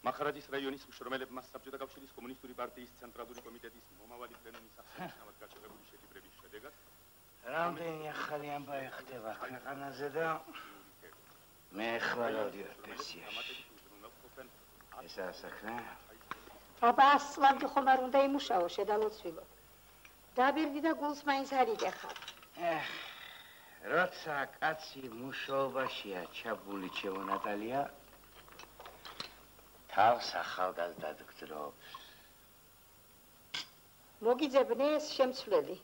მახარაჯის რაიონის მშრომელებმა საბჭოთა კავშირის კომუნისტური პარტიის ცენტრალური კომიტეტის მომავალი პლენუმის აღსანიშნავად გაჩაღებული შეჯიბრების შედეგად რამდენი ახალი ამბავი ხდება ქვეყანაზე და მე ხვალავდი პენსიაში. ესაა საქმე? აბა, ასლავდი ხომ არ უნდა იმუშაო, შედალოცვილო. დაბერდი და გულს მაინც არ იკეხავ. როცა კაცი მუშაობაშია ჩაბული ჩემო ნატალია, თავს ახალგაზრდად გძრობს. მოგიძებნე ეს შემცვლელი.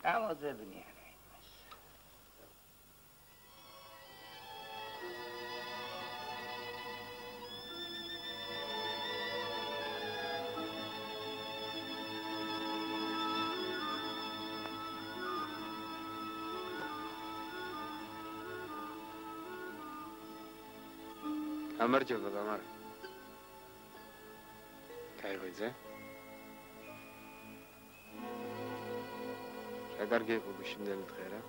გამოძებნიან ვინმეს. გამარჯობა, გამარა. გაიღვიძე? კარგი იყო შინდელი დღე რა.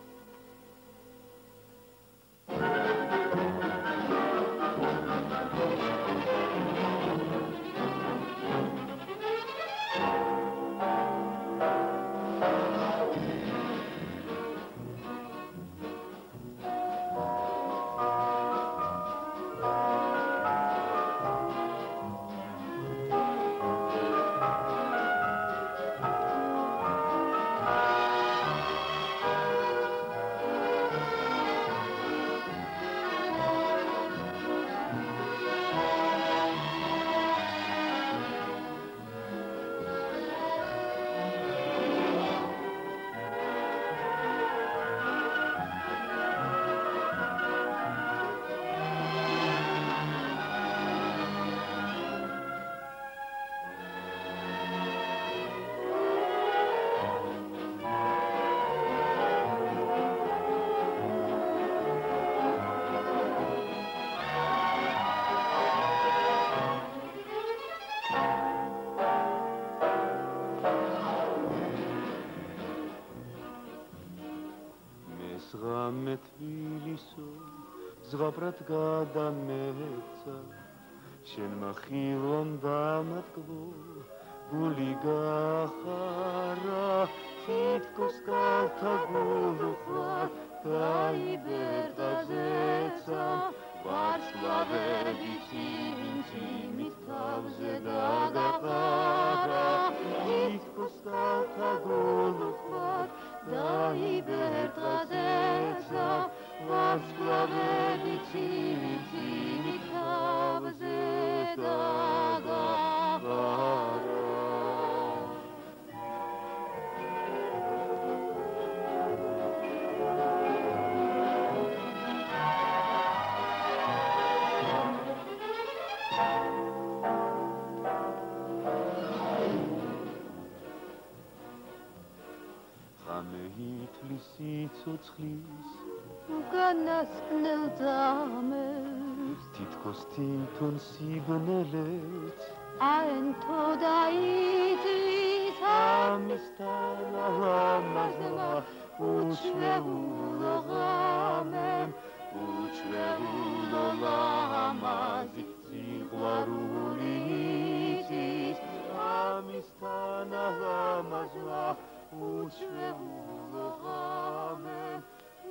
ზღაპრად გადამეცა შენმა ხილომ დამატკბო გული გახარა თითქოს კალთა გულუხარ დაიბერდა ზეცა ვარსკვლავები წიმით თავზე დაგაყარა თითქოს კალთა გულუხარ დაიბერდა ზეცა ვარსკვლავები წიმით თავზე დაგაყარა სიცოცხლის უკანასკნელ ძამებს თითქოს თვითონ სიბნელეც აენთო დაიწვის ამისთან ალამაზმა უჩვეულო ღამემ უჩვეულო ლამაზი სიყვარული იცის ამისთან ალამაზმა უჩვეულო ღამემ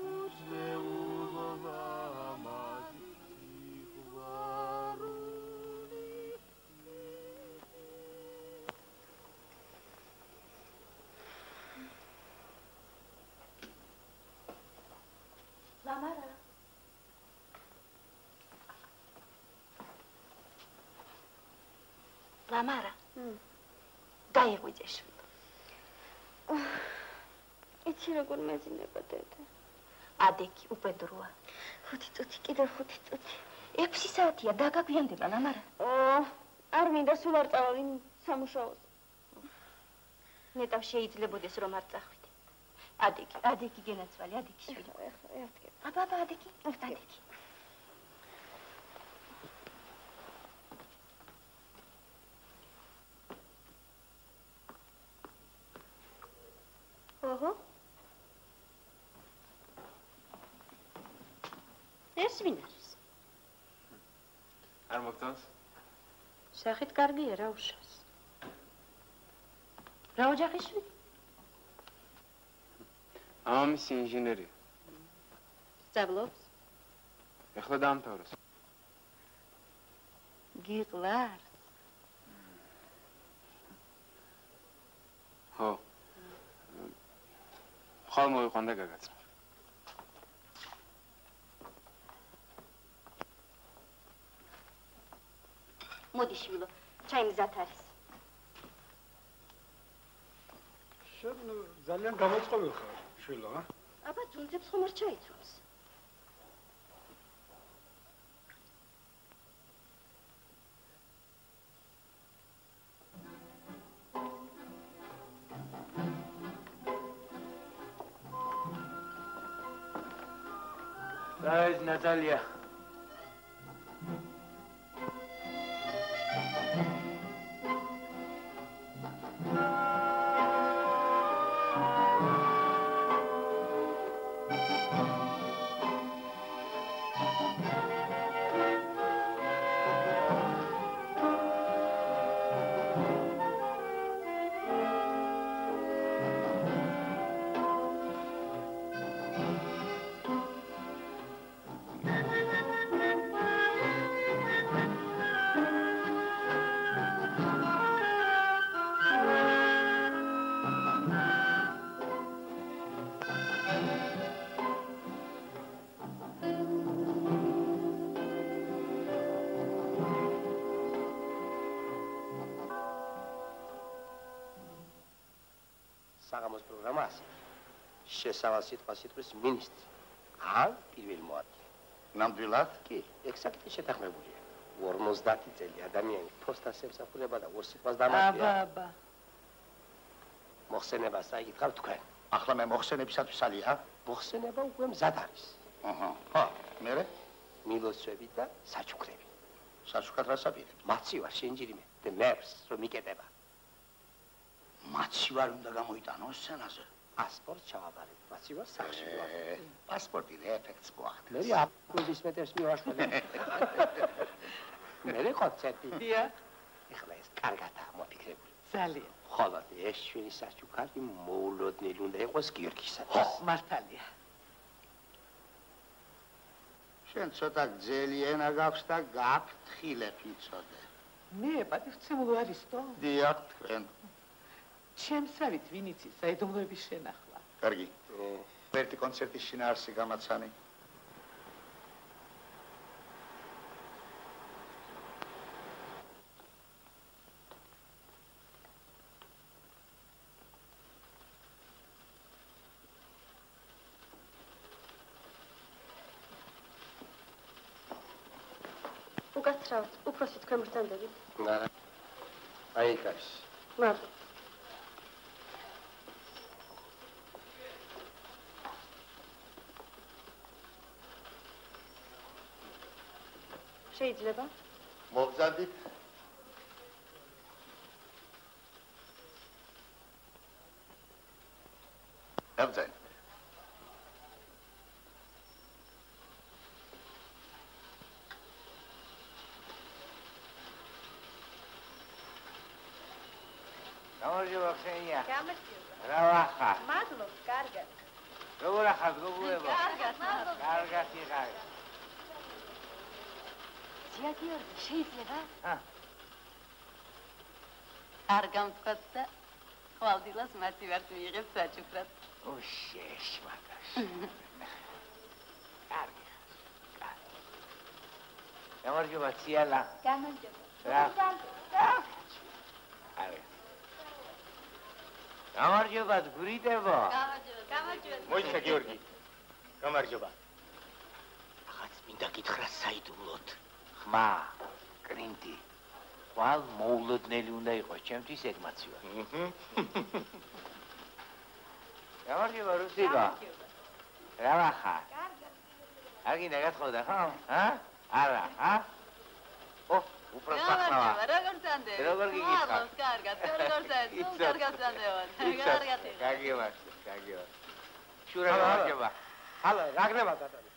უჩვეულო ლამაზი სიყვარული ლამარა ლამარა გაიღვიძე შვილო იცი როგორ მეძინება დედა ადექი უპედროა 5 წუთი კიდევ 5 წუთი 6 საათია დაგაგვიანდება ლამარა არ მინდა სულ არ წავალ სამუშაოზე ნეტავ შეიძლებოდეს რომ არ წახვიდე ადექი გენაცვალე ადექი შვილო აბა ადექი ოჰო ეს ვინ არის? არ მოგწონს? სახით კარგია რა უშავს. რა ოჯახის შვილი? მამამისი ინჟინერია. სწავლობს? ეხლა დაამთავრა. გიყვარს? ხო. ხალ მოიყვანდა გაგაცნო. მოდი შვილო, ჩაი მზად არის. შენ ძალიან გამოწყობილ ხარ, შვილო, ა? აბა ძუნძებს ხომ არ ჩაიცვამს? რა ეს ნატალია? საღამოს პროგრამა ასე. შესავალ სიტყვა-სიტყვის მინისტრი. ან პირველი მოადგილე. ნამდვილად? კი, ექსაქტი შეთანხმებულია. 50 წელი ადამიანი ფოსტას ემსახურება და ორ სიტყვას დამატია. აბა. მოხსენებას აიკითხავ თქვენ. ახლა მე მოხსენებისათვის ალია? მოხსენება უკვე მზად არის. აჰა. ხო, მერე? მილოცვები და საჩუქრები. საჩუქრად რასაპირებ? მაცი ვარ შენჯირიმე და მერს რომ მიკეტება. მაცი ვარ უნდა გამოიტანოს სცენაზე. პასპორტ ჩავაბარებ. მაცი ვარ სახში ვარ. პასპორტი ეფექტს გვაქვს. მე აპრობის მეტერს მივაშველე. მე კონცერტი. დია. ეხლა ეს კარგადაა მოფიქრებული. ძალიან. ხოლო ეს ჩვენი საჩუქარი მოულოდნელი უნდა იყოს გიორგისათვის. ხო, მართალია. შენ ცოტა გძელი ენა გაქვს და გაფრთხილებ იცოდე. მე პატივცემულო არისტო? დიახ, თქვენ. ჩემსავით ვინ იცის საიდუმლოების შენახვა. კარგი. ერთი კონცერტის შინაარსი გამაცანი. უკაცრავთ, უფროსი თქვენ ბრთანდებით. არა. აი ეს არის. მადლობა. შეიძლება? მოგზადით. აბზენ. გამარჯობა ხენია. გამარჯობა. რა ვახარ? მადლობა, კარგად. როგორ ახარ გოგუებო? კარგად, მადლობა. კარგად იყავ. გიორგი, შეიძლება? არ გამწყვეტ და ხვალდილას მათი ვართ მიიღებ საჩუქრად. უშეშ მაგას. კარგი. კარგი. გამარჯობა ციალა. გამარჯობა. რა? არა. გამარჯობა გვრიტებო. გამარჯობა. მოიცა გიორგი. გამარჯობა. რაღაც მინდა გითხრა საიდუმლოდ. ხმა, კრინტი. ხვალ მოულოდნელი უნდა იყოს, ჩემთვის ეგ მაცი ვარ. გამარჯობა რუსიკო. რა ვახარ? კარგად. არ გინდა გათხოვდა ხო? არა, ო, უფრო სახნავა. როგორ წანდე? როგორ გიგიხარ? მადლობს, კარგად. როგორ წანდე? სულ კარგად წანდევარ. კარგად. გაგივა. შურა გამარჯობა. ჰალო, რაგრება ბატონო.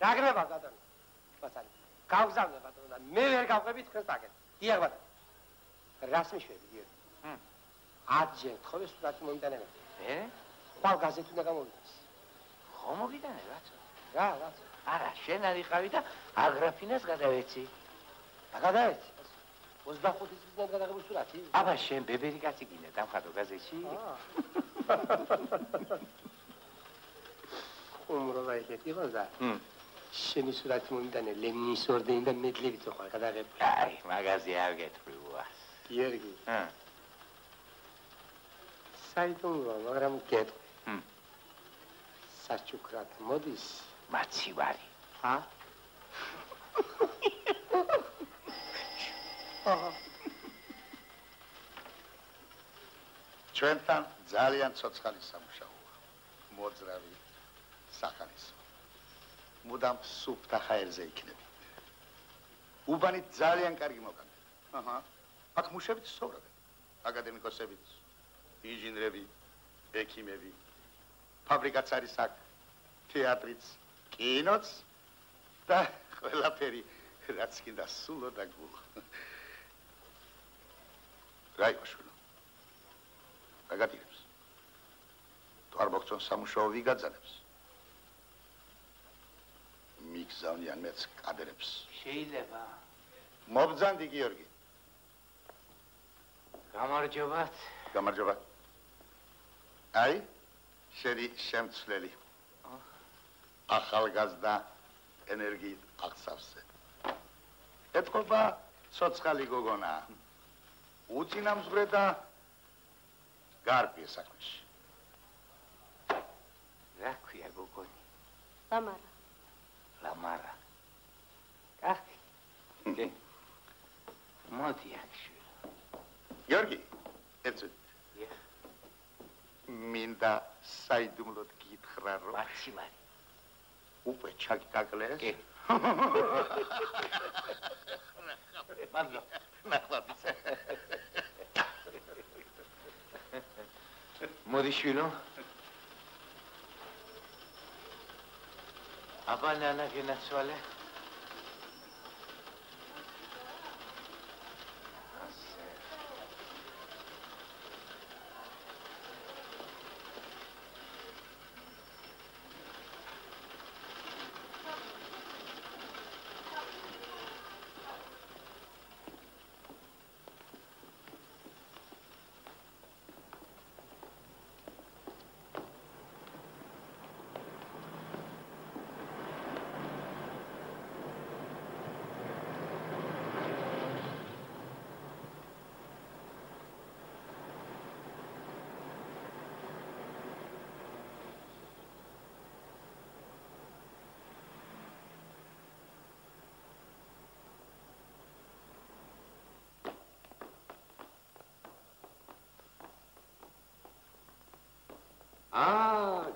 რაგრება ბატონო. ბატონო. გავგზავნე ბატონო და მე ვერ გავყები თქვენს პაკეტს. დიახ ბატონო. რას მიშვები, გიორგი? 10 ჯერ თხოვე სურათი მომიტანებოდი. ხვალ გაზეთი უნდა გამოვიდეს. ხო მოგიტანე, რაცო? რა. არა, შენ არიყავი და აგრაფინას გადავეცი. და გადავეცი. 25 წლის წინ გადაღებული სურათი? აბა შენ ბებერი კაცი გინდა დამხატო გაზეთში? უმრობა ეგეთი იყო და შენი სურათი მომიტანე ლენინის ორდენი და მედლებით ხო გადაღებული. აი, მაგაზე არ გეტყვი უას. გიორგი. საიდუმლოა, მაგრამ გეტყვი. საჩუქრად მოდის მაცივარი. ჩვენთან ძალიან ცოცხალი სამუშაოა. მოძრავი სახალისო. მუდამ სუფთა ხაერზე იქნები. უბანით ძალიან კარგი მოგანდა. აქ მუშებით ცხოვრობენ. აკადემიკოსებიც, ინჟინრები, ექიმები. ფაბრიკაც არის აქ, თეატრიც, კინოც და ყველაფერი რაც კიდე სულო და გულო. რა იყო შვილო? რა გატირებს? თუ არ მოგწონს სამუშაო ვიგაძანებს? მიგზავნიან მეც კადრებს. შეიძლება. მობძანდი გიორგი. გამარჯობათ. გამარჯობა. აი, შენი შემცვლელი. ახალგაზრდა ენერგიით აღსავსე. ეთქობა ცოცხალი გოგონა. უწინამძღვრე და გარკვე საქმეში. რა ქვია გოგონი? ლამარა. ლამარა. კახი. კი. მოდი აქ შვილო. გიორგი, ეცუდ. მინდა საიდუმლოდ გითხრა რომ მაცივარი. უკვე ჩაგიკაკლეს? კი. მადლობა. ნახვამდის. მოდი შვილო. აბა ნანა გენაცვალე.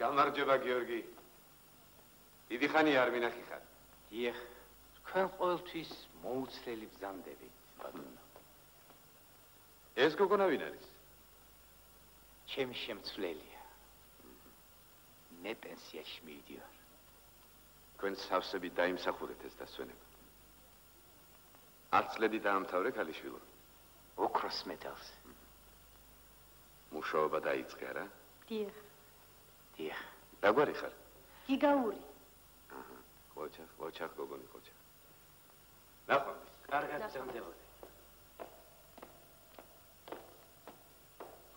გამარჯობა გიორგი. დიდი ხანი არ მინახი ხარ. დიახ, თქვენ ყოველთვის მოუცლელი ბრძანდებით, ბატონო. ეს გოგონა ვინ არის? ჩემი შემცვლელია. მე პენსიაში მივდივარ. თქვენ სავსები დაიმსახურეთ ეს დასვენება. 10 წლები დაამთავრე ქალიშვილო. ოქროს მედალს. მუშაობა დაიწყე რა? დიახ. დიახ. დაგვარი ხარ? გიგაური. ყოჩახ გოგონი ყოჩახ. ნახვამდის. კარგად გზამდებოდი.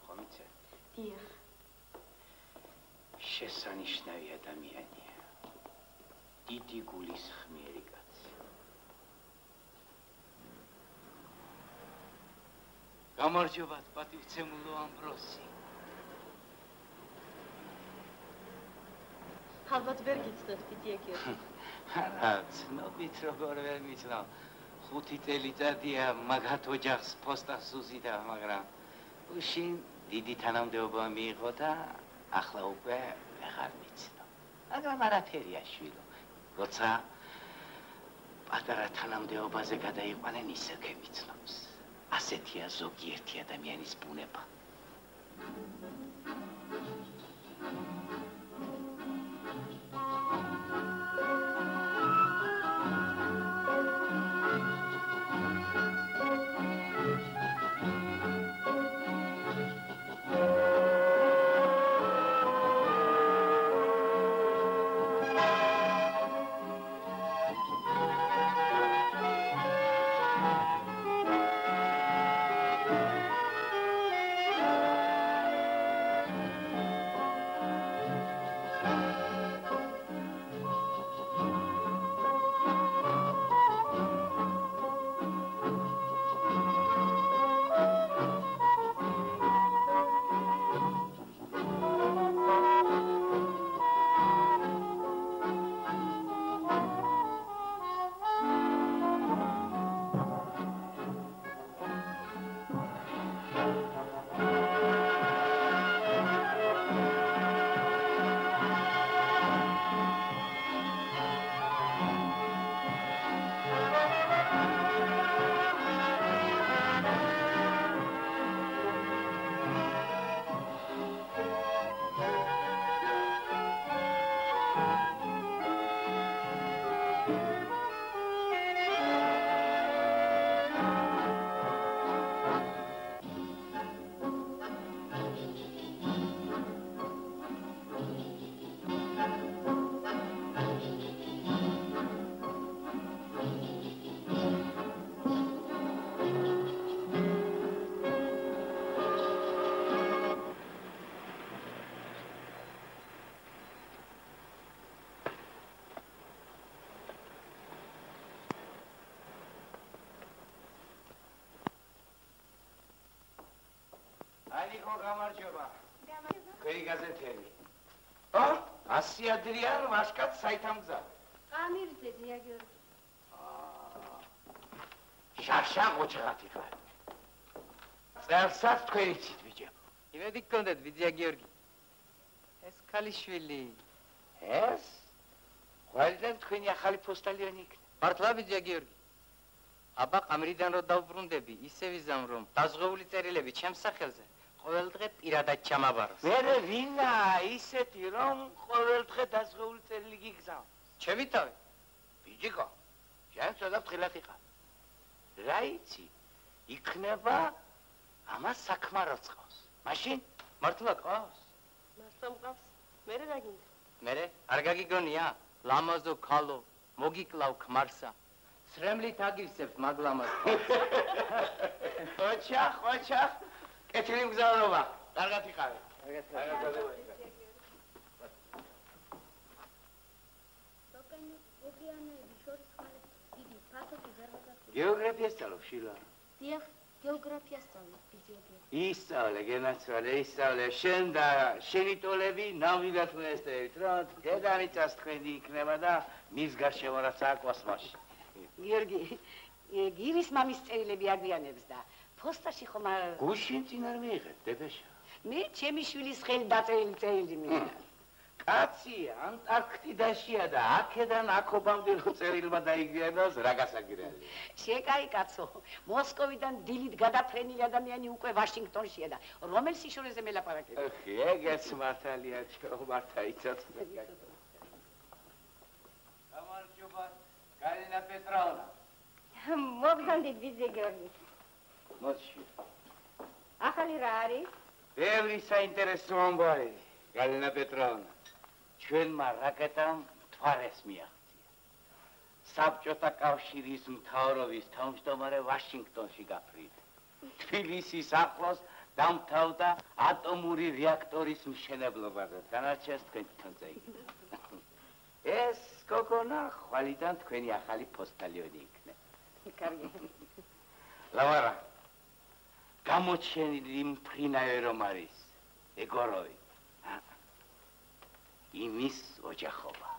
ხომიცე. დიახ. შესანიშნავი ადამიანია. დიდი გულის ხმიერი კაცი. გამარჯობათ, პატივცემულო ამბროსი. ალბათ ვერ გიცნობთ, დიდია გიორგი. არა, ცნობით როგორ ვერ მიცნობ. 5 წელიწადია მაგათ ოჯახს ფოსტას უზიდა, მაგრამ უშინ დიდი თანამდებობა მიიღო და ახლა უკვე აღარ მიცნობ. მაგრამ არაფერია შვილო. როცა პატარა თანამდებობაზე გადაიყვანენ, ისე გემიცნობს. ასეთია ზოგიერთი ადამიანის ბუნება. Maliko გამარჯობა. Თქვენი გაზეთები. Asi Adrian ვაშკაც საითამგზა. ამირზე ძია გიორგი. შაშა მოჭრათი ხარ. წერსაც თქვენი ცით ბიჭო. იმედი გქონდეთ ვიძია გიორგი. ეს ქალიშვილი. ეს? ყველგან თქვენი ახალი პოსტალიონი იქნება. მართლა ვიძია გიორგი. აბა ყამრიდან რო დავბრუნდები, ისე ვიზამ რომ დაზღვეული წერილები ჩემს სახელზე ყოველ დღე პირადად ჩამაბაროს. მერე ვინა ისეთი რომ ყოველ დღე დაზღვეული წერილი გიგზავ. ჩემი თავი. ბიჭიკო, შენ ცოტა ფრთხილად იყავ. რა იცი? იქნება ამას საქმე რო წყავს. მაშინ მართლა ყავს? მართლა მყავს. მერე რა გინდა? მერე არ გაგიგონია? ლამაზო ქალო, მოგიკლავ ქმარსა. სრემლით აგივსებთ მაგლამას. ოჩახ, კეთილი მგზავრობა. კარგად იყავი. გეოგრაფიას სწავლობ შილა. დიახ, გეოგრაფიას სწავლობ, ფიზიოლოგია. ისწავლე, გენაცვალე, ისწავლე. შენ და შენი ტოლები ნამდვილად უნესტებით, რომ დედამიწას თქვენი იქნება და მის გარშემო რაცაა კოსმოსში. გიორგი, გირის მამის წერილები აგვიანებს და ფოსტაში ხომ არ გუშინ წინ არ მიიღეთ, დებეშა. მე ჩემი შვილის ხელი დაწერილი წერილი მინდა. კაცი ანტარქტიდაშია და აქედან აქობამდე რო წერილმა დაიგვიანოს, რა გასაგირელი. შეკაი კაცო, მოსკოვიდან დილით გადაფრენილი ადამიანი უკვე ვაშინგტონშია და რომელ სიშორეზე მელაპარაკებს? ხე, ეგეც მართალია, მართა იცოც. გამარჯობა, გალინა პეტროვნა. მოგდანდით ვიძე გიორგი. მოდი. ახალი რა არის? ბევრი საინტერესო ამბავი, გალინა პეტროვნა. ჩვენმა რაკეტამ მთვარეს მიაღწია. საბჭოთა კავშირის მთავრობის თავმჯდომარე ვაშინგტონში გაფრინდა. თბილისის ახლოს დამთავრდა ატომური რეაქტორის მშენებლობაზე. დანარჩენს თქვენ თვითონ წაიგეთ. ეს გოგონა ხვალიდან თქვენი ახალი პოსტალიონი იქნება. კარგი. ლავარა. გამოჩენილი მფრინავი რომ არის, ეგოროვი. იმის ოჯახობა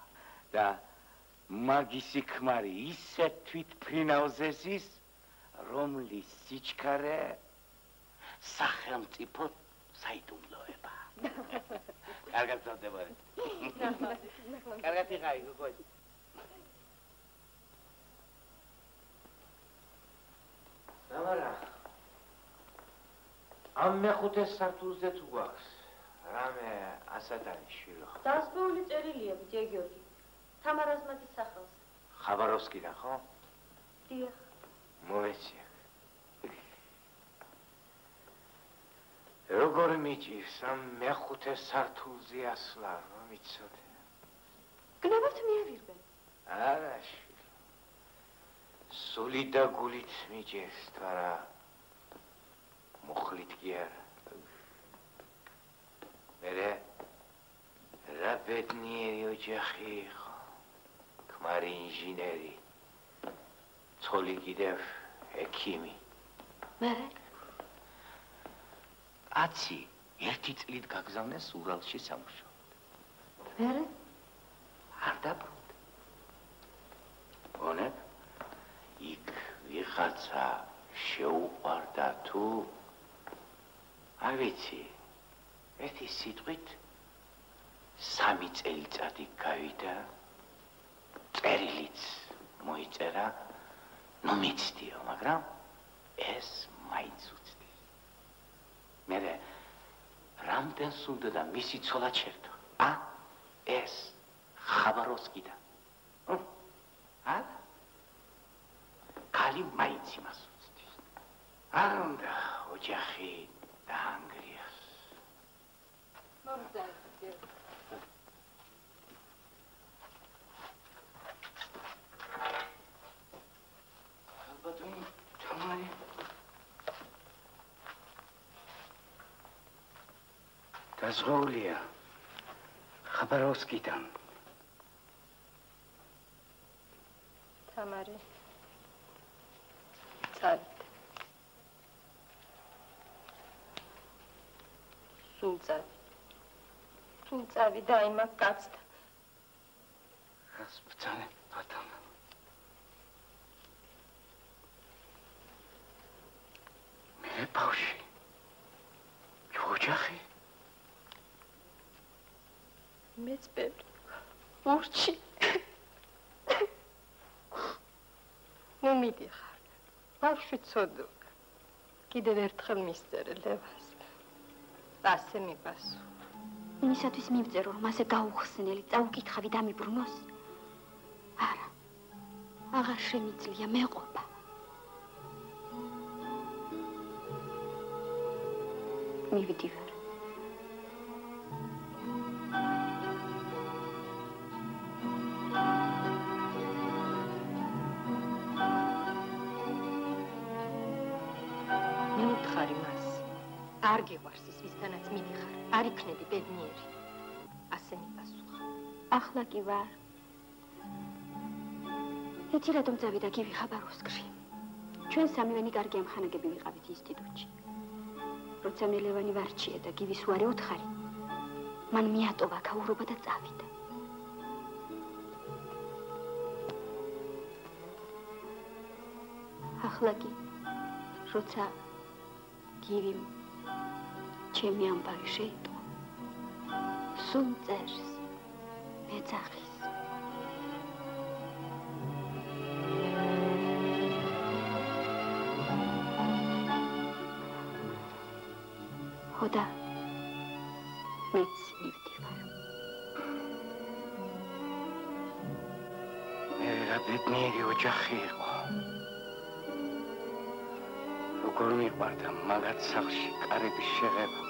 და მაგისი ქმარი ისე თვით ფრინავზესის, რომლის სიჩქარე სახელმწიფო საიდუმლოება. კარგად წავდებოდი. კარგად იყავი, გოგოი. ლავარა. ამ მეხუთე სართულზე თუ გვაქვს რამე ასადანი შვილო. დაზღვეული წერილია ვიძე გიორგი. თამარას მათის სახელს. ხაბაროვსკიდან ხო? დიახ. მოეცია. როგორ მიჭირს ამ მეხუთე სართულზე ასვლა, რომ მიცოდე. გნებავთ მიევირბენ. არა შვილო. სული და გულით მიჭირს, თარა მუხლით კი არა. მერე რა ბედნიერი ოჯახი იყო. ქმარი ინჟინერი. ცოლი კიდევ ექიმი. მერე? კაცი ერთი წლით გაგზავნეს ურალში სამუშაოდ. მერე? არ დაბრუნდა. მონებ იქ ვიღაცა შეუყვარდა თუ არ ვიცი, ერთი სიტყვით 3 წელიწადი გავიდა, წერილიც მოიწერა, ნუ მიცდიო, მაგრამ ეს მაინც უცდის. მერე რამდენს უნდა და მისი ცოლა ჩერდო. ეს ხაბაროვსკიდან. არა? კალი მაინც იმას უცდის. არ უნდა ოჯახი დაანგრიოს. მომძალ. ალბათი თამარი. დაზღვეულია ხაბაროვსკიდან. თამარი. წავით. სულ წავიდა აი მაგ კაცთან. რას ბრძანებ, ბატონო? მე ბავშვი. ოჯახი. მეც ბევრი. ურჩი. ნუ მიდიხარ. ბავშვი ცოდო. კიდევ ერთხელ მისწერე ლევას. ასე მიპასუხა. იმისათვის მივწერო, რომ ასე გაუხსნელი წაუკითხავი დამიბრუნოს. არა. აღარ შემიძლია მეყოფა. მივიდივარ. არ გიყვარს ის, ვისთანაც მიდიხარ. არ იქნები ბედნიერი. ასე მიპასუხა. ახლა კი ვარ. ეთი რატომ წავიდა გივი ხაბაროვსკში? ჩვენ სამივენი კარგი ამხანაგები ვიყავით ინსტიტუტში. როცა მე ლევანი ვარჩია და გივის უარი უთხარი, მან მიატოვა ქაურობა და წავიდა. ახლა კი, როცა გივიმ ჩემი ამბავი შეიტყო, სულ წერს, მეძახის. ხოდა მეც მივდივარ. მე რა ბედნიერი ოჯახი იყო. როგორ მიყვარდა მაგათ სახლში კარების შეღება.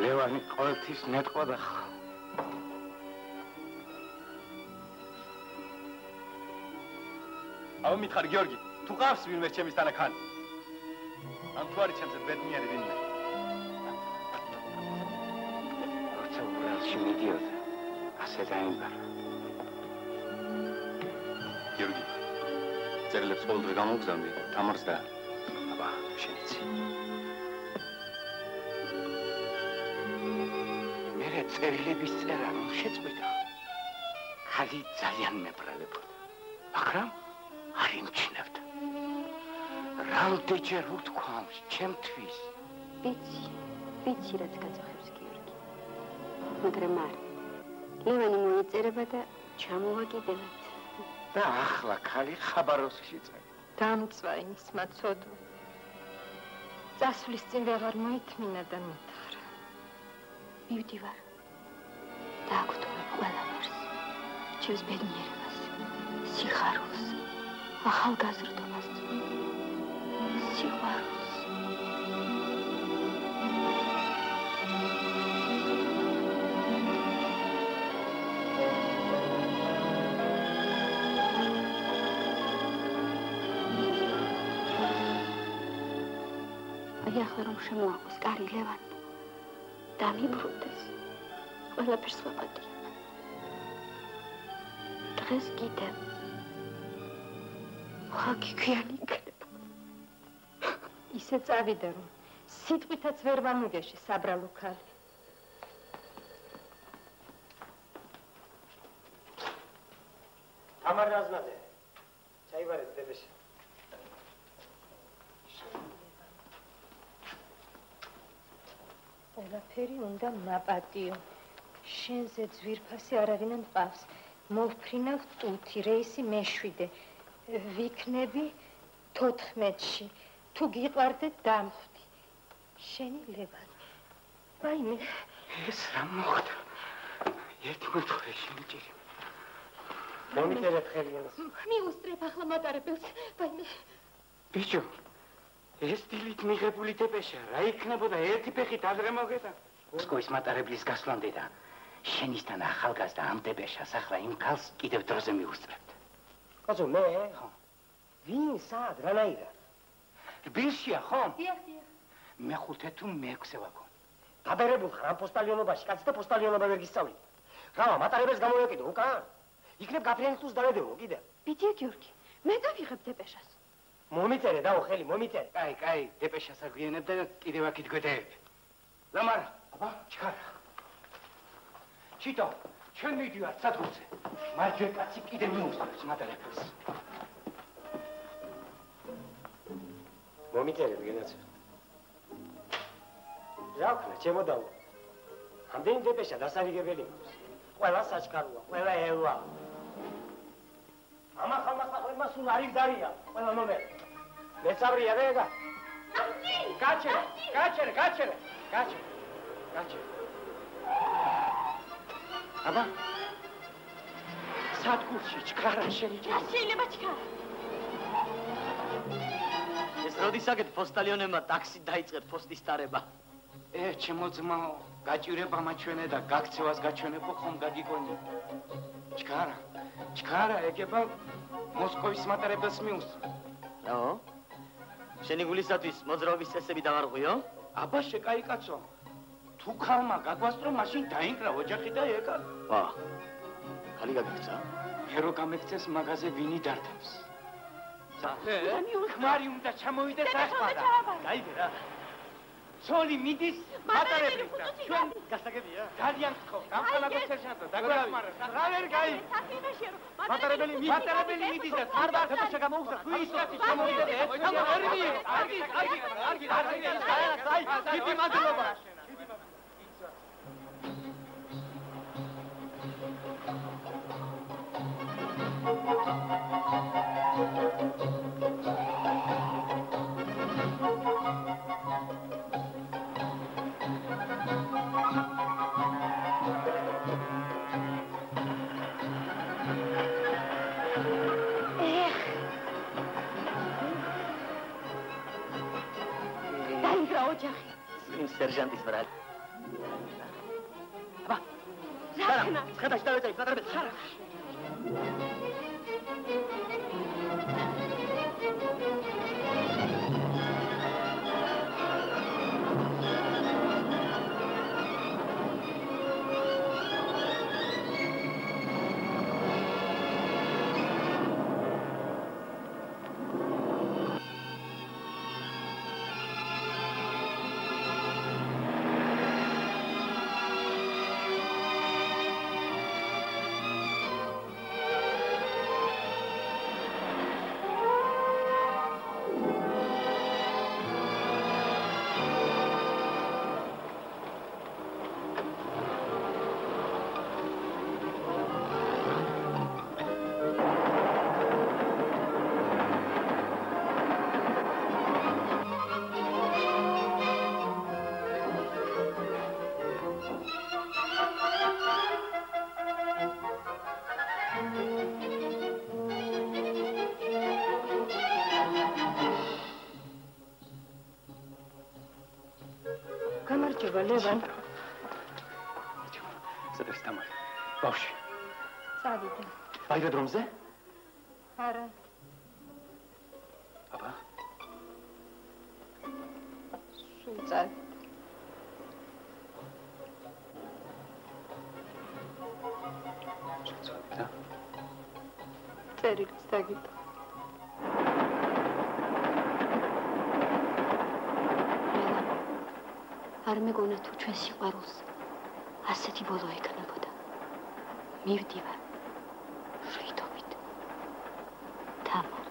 ლევანი ყოველთვის მეტყოდა ხო. აუ მითხარ გიორგი, თუ ყავს ვინმე ჩემის თანახან? ან თუ არის ჩემზე ბედნიერი ვინმე? როცა ურალში მიდიოდა, ასე დაიმბარა. გიორგი, წერილებს ყოველდღე გამოგზავნდი, თამარს და აბა, შენიცი. მერე წერილების წერა რომ შეწყვიტა, ხალი ძალიან მებრალებოდა, მაგრამ არ იმჩნევდა. რამდენჯერ უთქვამს ჩემთვის. ვიცი რაც გაწახებს გიორგი. მაგრამ არ. ლევანი მოიწერება და ჩამოვაკიდებათ. და ახლა ხალი ხაბაროვსკში წავიდა. დამწვა იმისმა ცოდვა. წასვლის წინ ვეღარ მოითმინა და მითხრა. მივდივარ. დააგდოვებ ყველაფერს. ჩემს ბედნიერებას, სიხარულს, ახალგაზრდობას, სიყვარულს. ახლა რომ შემოაყოს კარი ლევანმა და მიბრუნდეს, ყველაფერს ვაპატიებ. დღეს კიდევ ხაგიქვიანი იქნება. ისე წავიდა, რომ სიტყვითაც ვერ ვამუგეში საბრალო ქალი. თამარ რაზმაძე, ჩაიბარეთ დებეში. ყველაფერი უნდა მაპატიო. შენზე ძვირფასი არავინ მყავს. მოვფრინავ ტუთი, რეისი მეშვიდე. ვიქნები 14-ში. თუ გიყვარდე დამხვდი. შენი ლევანი. ვაიმე. ეს რა მოხდა? ერთმოთხე შემჭირი. მომიწერეთ ხელიანს. მიუსტრებ ახლა მატარებელს. ვაიმე. ბიჭო, ეს დილით მიღებული დებეშა, რა იქნებოდა ერთი ფეხით ადრე მოგედა? სკოლის მატარებლის გასვლამდე და შენისთან ახალგაზრდა ამ დებეშას ახლა იმ ქალს კიდევ დროზე მიუსწრებთ. კაცო, მე? ხო. ვინ, სად, რანაირად? რბილშია, ხო? დიახ. მეხუთე თუ მეექვსე ვაგონი. დაბერებულ ხარ ამ პოსტალიონობაში, კაცი და პოსტალიონობა ვერ გისწავლით. რა, მატარებელს გამოვეკიდო, უკან? იქნებ გაფრენხლუს დავედევო კიდე. ბიძია გიორგი, მე დავიღებ დებეშას. მომიწერე, დაო ხელი, მომიწერე. კაი, დებეშას აგვიანებ და კიდევ აქ იდგეთეებ. ლამარა, აბა, ჩქარა. ჩიტო, ჩვენ მივდივართ სადგურზე. მარჯვე კაცი კიდე მიუსწრებს მატარებელს. მომიწერებ გენაცე. რა ვქნა, ჩემო დაუ. ამდენი დეპეშა დასავიგებელი მაქვს. ყველა საჩქაროა, ყველა ელვა. ამახალმახლა სულ არის დარია, ყველა ნომერი. მეცავრია რეგა. გაჩერე. აბა. სადგურში ჩქარა შეიძლება. შეიძლება ჩქარა. ეს როდისაკეთ პოსტალიონებმა ტაქსი დაიწყეთ პოსტის დარება. ჩემო ძმაო, გაჭირება მაჩვენე და გაქცევას გაჩვენებო ხომ გაგიგონი. ჩქარა ეგება მოსკოვის მატარებელს მიუსწრო. რაო? შენი გულისათვის მოძრაობის წესები დავარღვიო? აბა შეკაიკაცო. თუ ქალმა გაგვასწრო, მაშინ დაინკრა ოჯახი და ეკა. ვა. ხალი გაგიქცა? ერო გამექცეს მაღაზე ვინი დართებს. ხმარი უნდა ჩამოვიდეს ახლა. გაიგე რა. ცოლი მიდის მატარებელს და ჩვენ გასაგებია? ძალიან გთხოვ, გამხანაგო სერჟანტო, დაგვეხმარა. რა ვერ გაი? მატარებელი მიდის და თარბართებს შეგამოუხდა. თუ ის კაცი ჩამოვიდეს, დიდი მადლობა. სერჟანტის ბრატ. აბა. ხადაში დავეწევი, მატარებელს. ლევან. სადაც დამალე. ბავშვი. წავიდე. აიროდრომზე? არა. აბა. სულ წავიდე. წავიდე. წერილს დაგიტო. არ მეგონა თუ ჩვენ სიყვარულს ასეთი ბოლო ეკნებოდა. მივდივარ. შვიდობით. თამარ.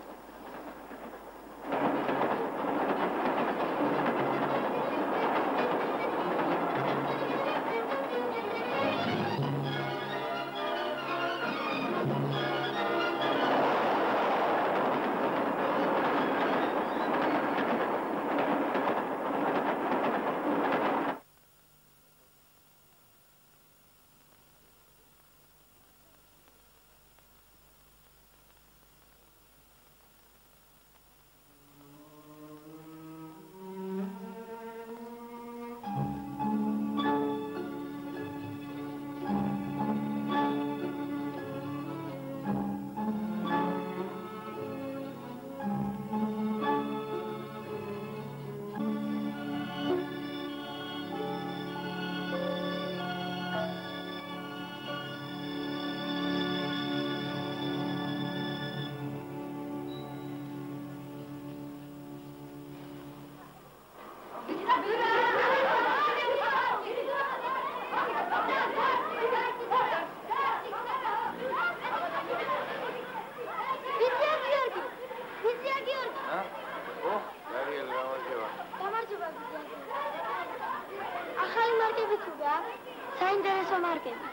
მარკები თუ გააქვს? საინტერესო მარკები.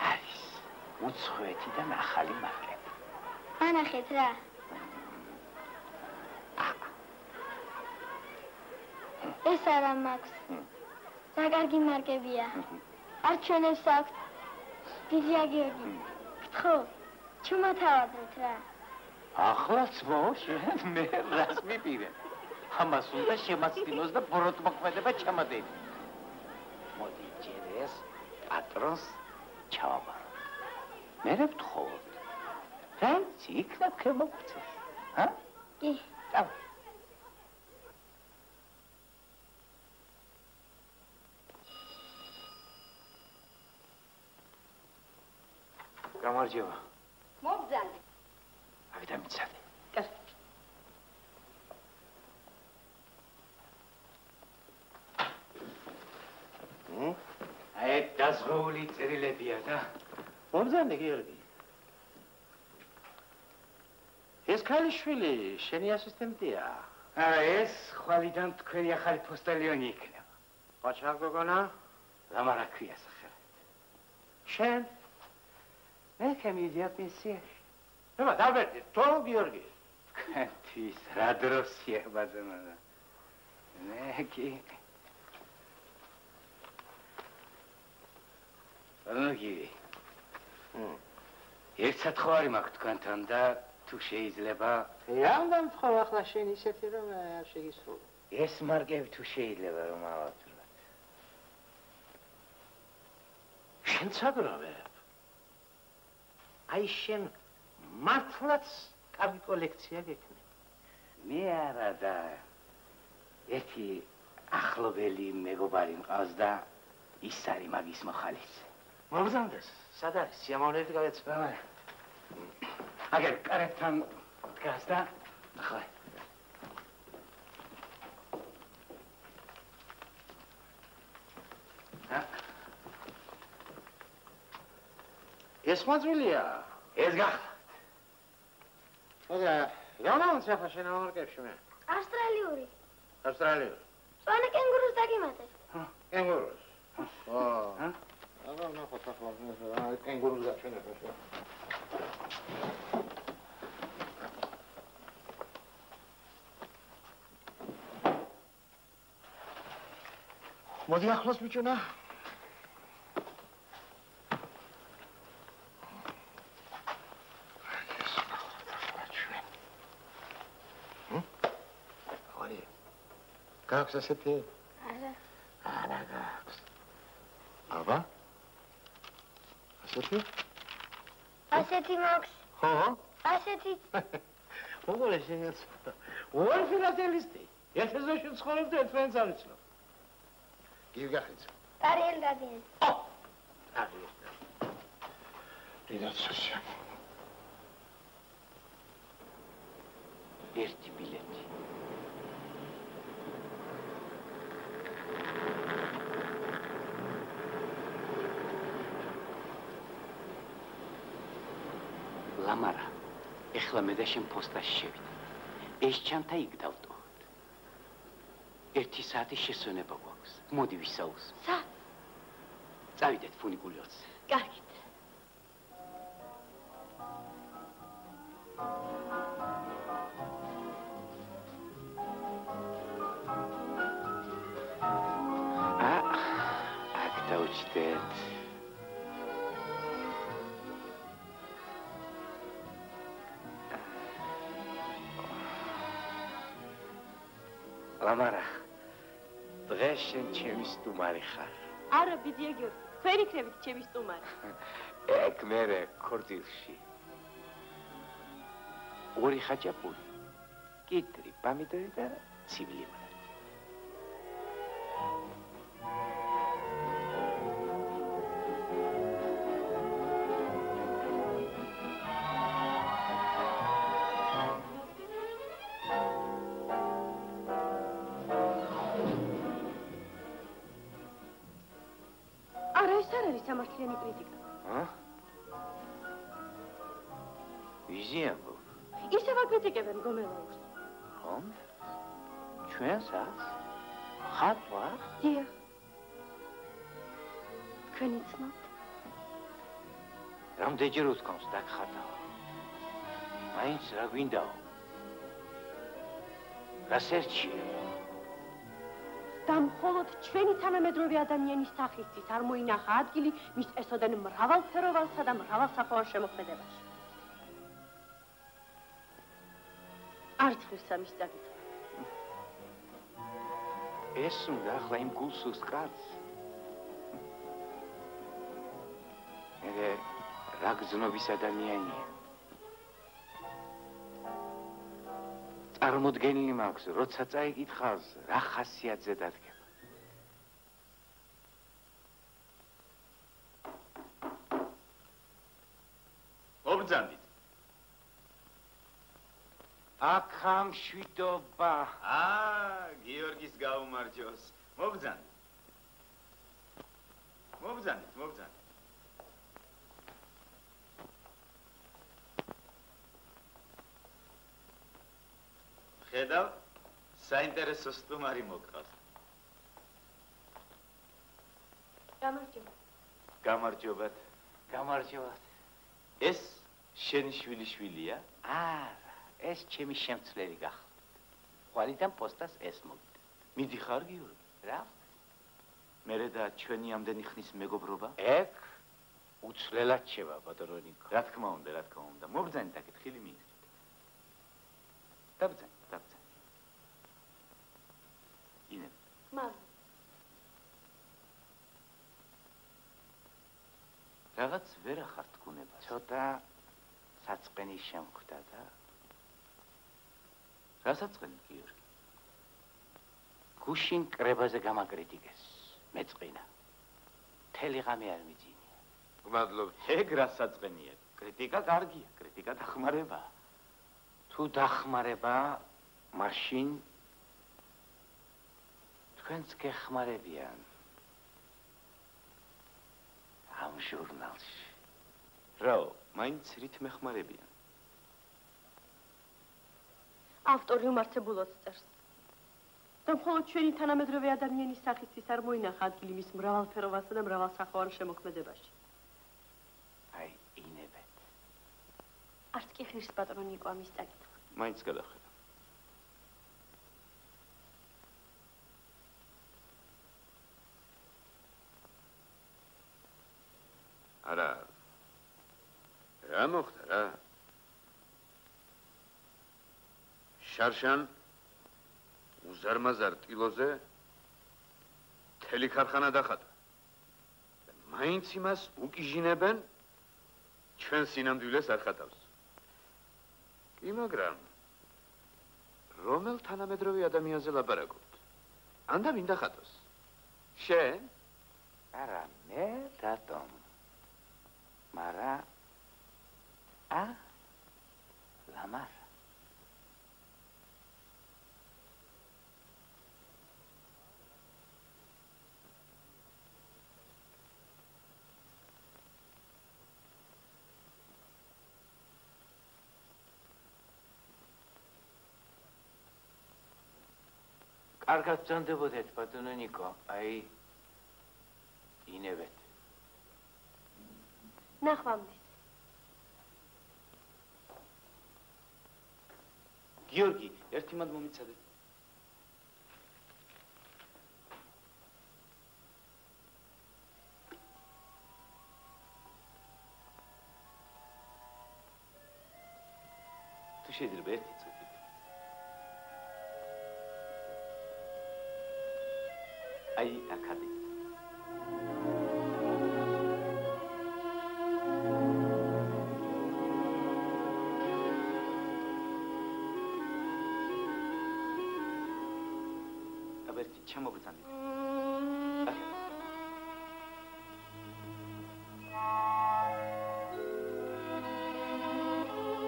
არის უცხოეთი და ახალი მარკები. ანახეთ რა. ეს არა მაქვს. რა კარგი მარკებია. არ ჩვენებს აქვთ. დიდია გიორგი. ხო, ჩუმათავადეთ რა. ახლაც მოშენ მე რას მიპირე. ამას უნდა შემაცდინოს და ბოროტმოქმედება ჩამადენი. მოდი ჯერ ეს პატრონს ჩავაბარო. მერე ვთხოვოთ. რაც იქნებ შემოგწეს. ჰა? კი. წავა. გამარჯობა. მოგზავნე. ავიდა მიცადე. კარგი. აი დაზღოული წერილებია და მომზადე გიორგი. ეს ქალიშვილი შენი ასისტენტია. არა, ეს ხვალიდან თქვენი ახალი პოსტალიონი იქნება. ყოჩა გოგონა? ლამარა ქვია სახელად. შენ? მე კემიდია პენსიაში. აბა დავერდი, თო გიორგი. თქვენთვის რა დროს შეხვდება? მე კი ანაგი. ერთად ხო არის მაგ თქვენთან და თუ შეიძლება რა მომთხოვ ახლა შენ ისეთი რომ არ შეგისრულ. ეს მარკები თუ შეიძლება რომ ავათროთ. შენ ცაგრავებ. აი შენ მართლაც კარგი კოლექცია გექნება. მე არა და ერთი ახლობელი მეგობარი მყავს და ის არის მაგის მოხალისე. მომზადდეს, სად არის? სიამოვნებით გავეცვა. აგერ კარებთან დგას და ახლა ეს მაძვილია? ეს გახლავთ. ოდა, რა ახლა შენ ამარკებში მე? ავსტრალიური. ავსტრალიური. სვანა კენგურუს დაგიმატეთ. კენგურუს. ჰა? აბა ნახოთ ახლა კენგურუს გაჩვენებ ხო? მოდი ახლოს ბიჭუნა. გაქვს ასეთი? არა. არა გაქვს. აბა? ასეთი? ასეთი მაქვს. ხო? ასეთი. მოგოლე შეგეცდა. ორი ფილატელისტი. ერთზეში ცხოვრობ და ერთმანეთს არ იცნობ. გიგახიცა. დარიელ დადიან. ო! დარიელ. დიდად შეშა. ერთი ბილეთი. ლამარა, ეხლა მე და შენ პოსტაში შევიდე. ეს ჩანთა იქ დავტოვოთ. 1 საათის შესვენება გვაქვს. მოდი ვისაუბროთ. სა? წავიდეთ ფუნიკული 20. კარგით. აქ დავჭდეთ. ლამარა, დღეს შენ ჩემი სტუმარი ხარ. არა, ბიდია გიორგი, თქვენ იქნებით ჩემი სტუმარი. ეგ მერე ქორწილში. ორი ხაჭაპური, კიტრი, პამიდორი და ცივი. სამართლიანი კრიტიკა. ჰა? ვიზიამბო. ისევ აკრიტიკებენ გომელაურს. ხომ? ჩვენსაც? ხატვა? დიახ. თქვენ იცნობთ? რამდენჯერ უთქვამს დაგხატავ. მაინც რა გვინდაო? რა სერჩია? და მხოლოდ ჩვენი თანამედროვე ადამიანის სახისთვის არ მოინახა ადგილი მის ესოდენ მრავალფეროვანსა და მრავალსახოვარ შემოქმედებაში. არც ღირსა მის წაკითხვა. ეს უნდა ახლა იმ გულსუს კაცს. მე რა გზნობის ადამიანია. წარმოდგენილი მაქვს, როცა წაიკითხავს, რა ხასიათზე დადგება. მობრძანდით. აქა მშვიდობა. გიორგის გაუმარჯოს. მობრძანდით. მობრძანდით. ხედავ, საინტერესო სტუმარი მოგყავს. გამარჯობათ. გამარჯობათ. ეს შენი შვილიშვილია? არა, ეს ჩემი შემცვლელი გახლავთ. ხვალიდან პოსტას ეს მოგდე. მიდიხარ გიორგი? რა? მერე და ჩვენი ამდენი ხნის მეგობრობა? ეგ უცვლელად შევა, ბატონო ნიკო. რა თქმა უნდა. მობრძანით აქეთ ხილი მიიღეთ. დაბრძანით. ინე. მამա. რაღაც ვერ ახარ თქუნება. ცოტა საწყენი შემხვდა და რა საწყენი გიორგი? გუშინ კრებაზე გამაკრიტიკეს. მეწყინა. მთელი ღამე არ მიძინია. გმადლობთ. ეგ რა საწყენია? კრიტიკა კარგია, კრიტიკა დახმარებაა. თუ დახმარებაა, მაშინ თქვენც გეხმარებიან. ამ ჟურნალში. რაო, მაინც რით მეხმარებიან? ავტორი უმართებულად წერს. და მხოლოდ ჩვენი თანამედროვე ადამიანის სახისთვის არ მოინახა ადგილი მის მრავალფეროვანსა და მრავალსახოვარ შემოქმედებაში. აი, ინებეთ. არც კი ღირს ბატონო ნიკო ამის წაკითხვა. მაინც გადახედა. არა. რა მოხდა რა? შარშან უზარმაზარ ტილოზე მთელი ქარხანა დახატა. მაინც იმას უკიჟინებენ, ჩვენ სინამდვილეს არ ხატავს. კი, მაგრამ რომელ თანამედროვე ადამიანზე ლაპარაკობთ? ანდა ვინ დახატოს? შენ? არა, მე რატომ? მარა ლამარ. კარგად ბრძანდებოდეთ, ბატონო ნიკო, აი ინებეთ. ნახვამდის. გიორგი, ერთი მად მომიცადეთ. თუ შეიძლება ერთი წუთი. აი, აქადი. აბერტი, ჩამობრძანდი.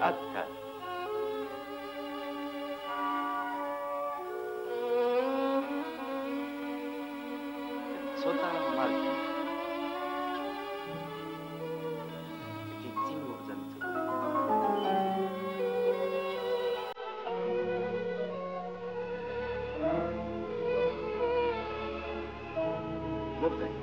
აკა. ცოტა მარგი. ძიმ მობრძანდი. მობრძანდი.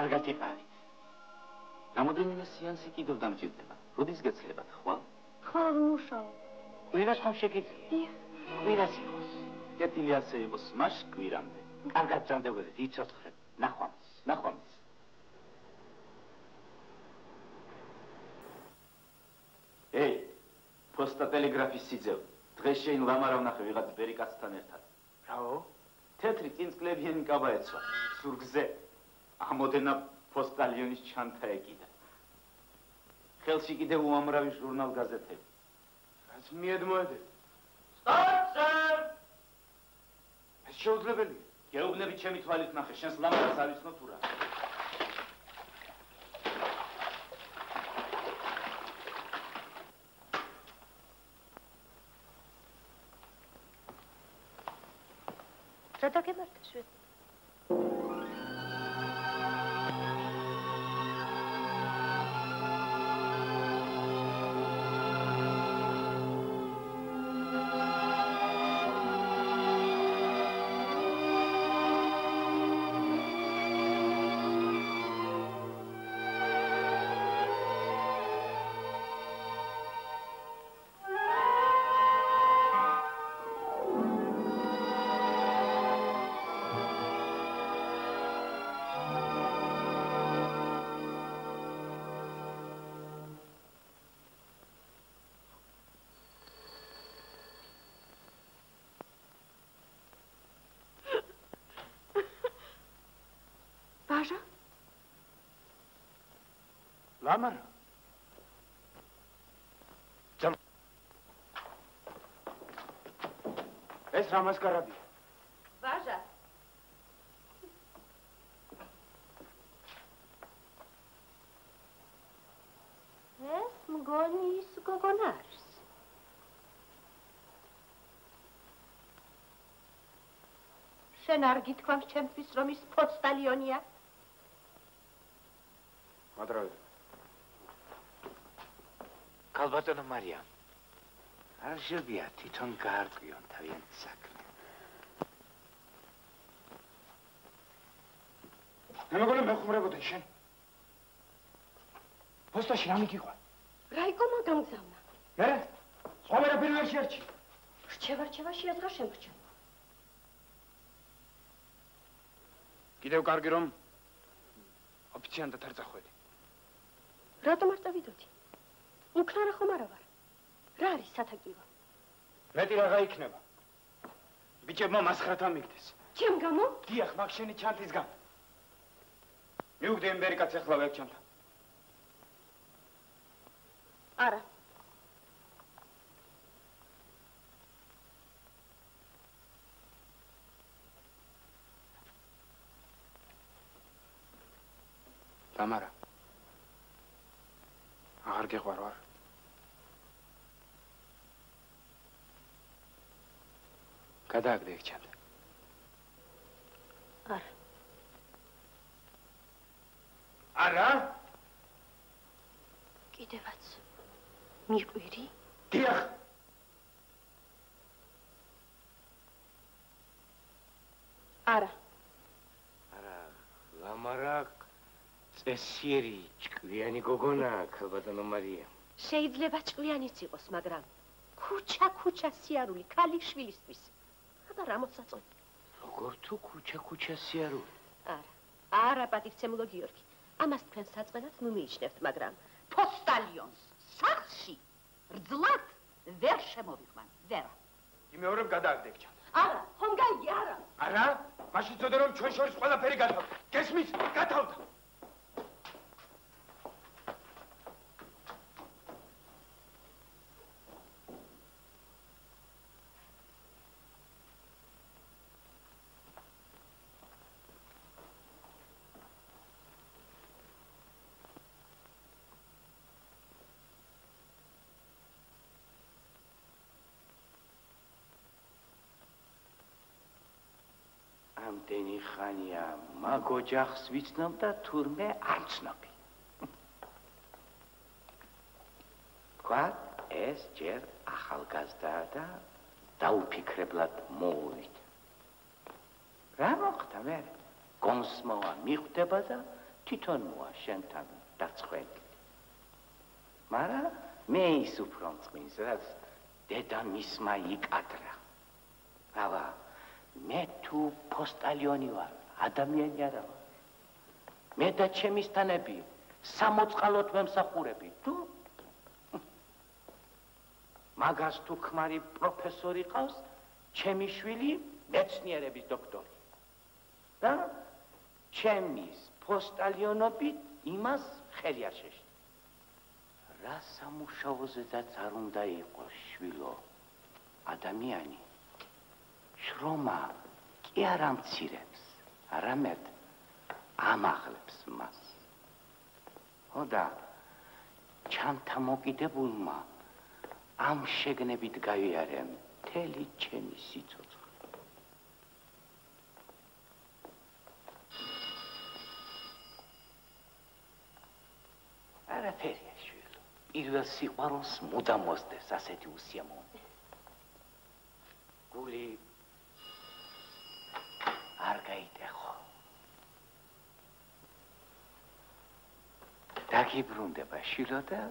კარგად იყავით. რამოდენიმე სეანსი კიდევ დამჭირდება. როდის გეცლებათ, ხვალ? ხვალ მუშაობ. კვირას ხომ შეგიძლია? კვირას იყოს. კეთილი ასე იყოს, მას კვირამდე. კარგად ძანდებოდეთ, იცოცხლეთ. ნახვამდის. ეი, პოსტა ტელეგრაფის სიძევ. დღეს შენ ლამარა ვნახე ვიღაც ბერი კაცთან ერთად. რაო? თეთრი წინწკლებიანი კაბა ეცვა. ზურგზე ამოდენა პოსტალიონის ჩანთა ეკიდა. ხელში კიდევ უამრავი ჟურნალ გაზეთები. რაც მიედმოედე. სტოპ! ეს შეუძლებელია. გეუბნები ჩემი თვალით ნახე, შენს ლამარას ავიცნო თუ რა. რა დაგემართა შვიდ? ბაჟა? ლამარა? ეს რა მასკარადია? ბაჟა? ეს მგონი ის გოგონა არის. შენ არ გითქვამს ჩემთვის, რომ ის პოსტალიონია? მადრავი. კალბატონო მარიამ. არ შეიძლება თვითონ გაარკვიონ თავიანთი საქმე. მე მეგონა მეხუმრებოდი შენ. პოსტაში რა მიგიყვა? რაიკომა გამგზავნა. მე? სხვა ვერაფერი ვერ შეერჩი. რჩევა შეაზღა შემრჩა. კიდევ კარგი რომ ოფიციანტად არ წახვედი. რატომ არ წავიდოდი? უკრარა ხომ არა ვარ? რა არის სათაკიო? მეტი რაღა იქნება. ბიჭებმა მასხრად ამიგდეს. ჩემ გამო? დიახ, მაგ შენი ჩანთის გამო. მიუგდე იმ ბერი კაცს ახლა ვერ ჩანთა. არა. ლამარა. აღარ გეყვარ ვარ. გადააგდე ეგ ჩანთა. არა. არა? კიდევაც მიყვირი? დიახ. არა. არა, ლამარა წესიერი ჭკვიანი გოგონა, ქალბატონო მარია. შეიძლება ჭკვიანიც იყოს, მაგრამ ქუჩა სიარული ქალიშვილისთვის. აბა რა მოსაწონი? როგორ თუ ქუჩა სიარული? არა, პატივცემულო გიორგი. ამას თქვენ საწყენად ნუ მიიჩნევთ, მაგრამ პოსტალიონს სახლში რძლად ვერ შემოვიყვან, ვერა. იმეორებ გადააგდე ეგ ჩანთა. არა, ხომ გაიგი, არა. არა? მაშინ წოდე რომ ჩვენ შორის ყველაფერი გათავდა. გესმის? გათავდა. ამდენი ხანია მაგ ოჯახს ვიცნობ და თურმე არ ცნობი. თქვათ, ეს ჯერ ახალგაზრდაა და დაუფიქრებლად მოუვიდა. რა მოხდა მე? გონსმოა მიხვდება და თვითონ მოა შენთან დაწყვეტილი. მაგრამ მე ის უფრო მწყვის, რაც დედა მისმა იკადრა. რავა, მე თუ პოსტალიონი ვარ, ადამიანი არა ვარ. მე და ჩემი სტანები სამოწყალოდ მემსახურები. თუ მაგას თუ ქმარი პროფესორი ყავს, ჩემი შვილი მეცნიერების დოქტორი. და ჩემის პოსტალიონობით იმას ხელი არ შეშლი. რა სამუშაოზედაც არ უნდა იყოს შვილო, ადამიანი შრომა კი არ ამცირებს, არამედ ამაღლებს მას. ხო და ჩამთამოკიდებულმა ამ შეგნებით გავიარე მთელი ჩემი სიცოცხლე. არაფერია შვილო, პირველ სიყვარულს მუდამ მოსდეს ასეთი უსიამოვნება. გული არ გაიტეხო. დაგიბრუნდება შვილო და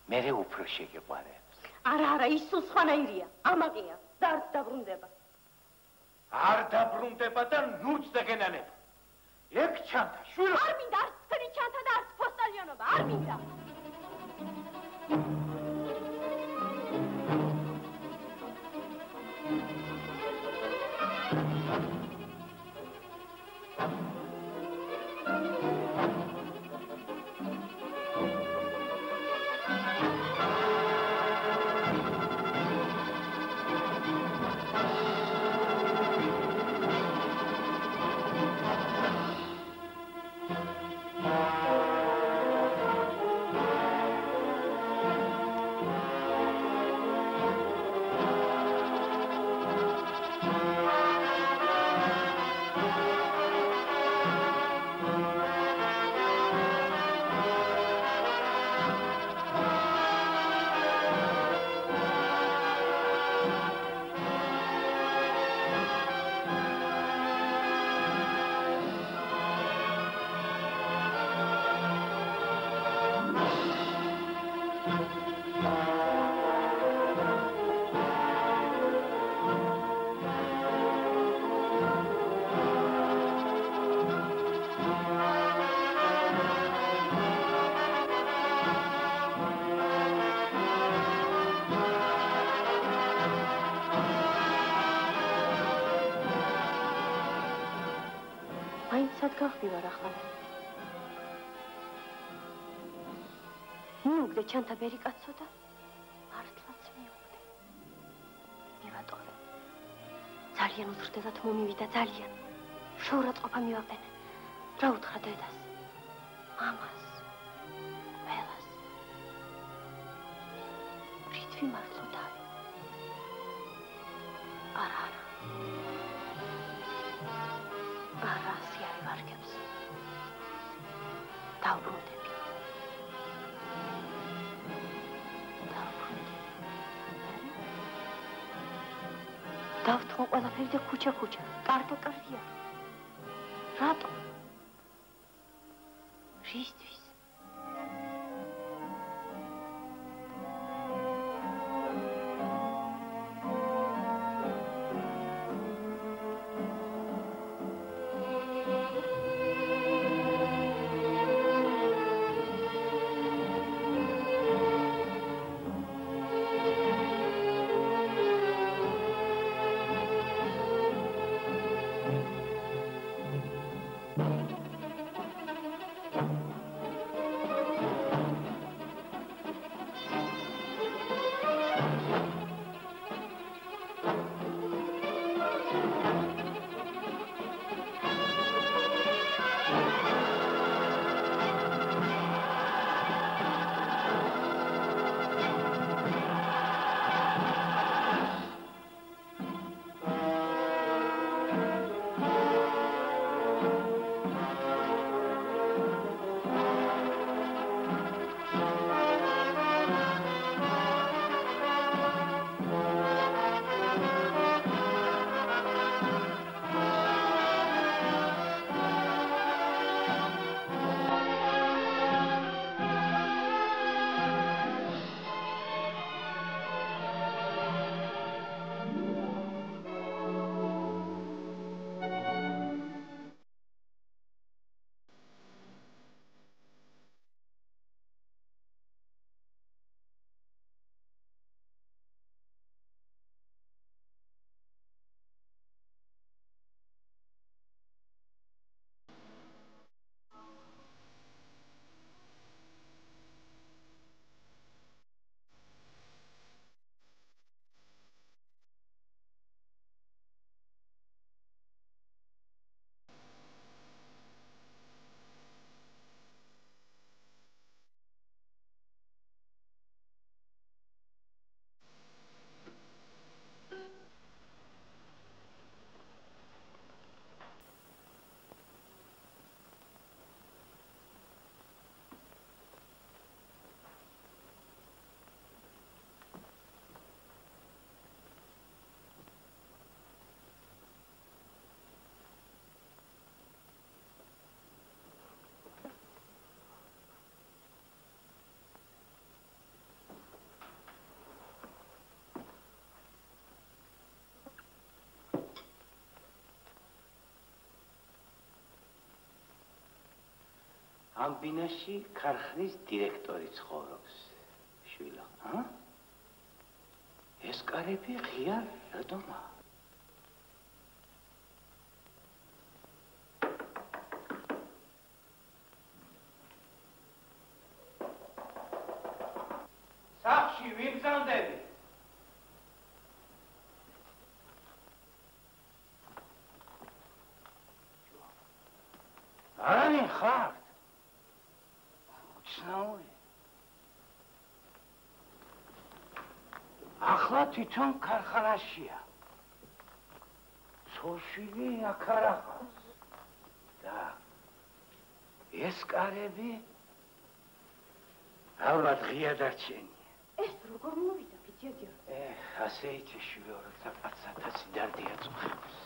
მერე უფრო შეგიყვარებს. არა, ის სხვანაირია, ამაყია, და არც დაბრუნდება. არ დაბრუნდება და ნუც დაგენანება. ეგ ჩანთა, შვილო. არ მინდა, არც თქვენი ჩანთა და არც პოსტალიონობა, არ მინდა. გავხდივარ ახლა. მივუგდე ჩანთა ბერი კაცო და მართლაც მივუგდე. მივატოვე. ძალიან უძრდელად მომივიდა, ძალიან. შოურაწყობა მივაყენე. რა უთხრა დედას? მამას. ყველას. რითვი მართლო თავი. არა. არა, სიარი ვარგებს. დავბრუნდები. დავთხოვ ყველაფერი და ქუჩა-ქუჩა, კარ-კარია. რატო? რისთვის? ამ ბინაში ქარხნის დირექტორი ცხოვრობს. შვილო, ა? ეს კარები ღია რატომა? სახში ვინ გზანდები? არავინ ხარ? უცნაური. ახლა თვითონ ქარხანაშია. ცოლ-შვილი აქ არ ახავს. და ეს კარები ალბათ ღია დარჩენია. ეს როგორ მოვიდა, ბიჭებიო? ასე იცი შვილო, როცა პაცათაცი დარდია წუხებს.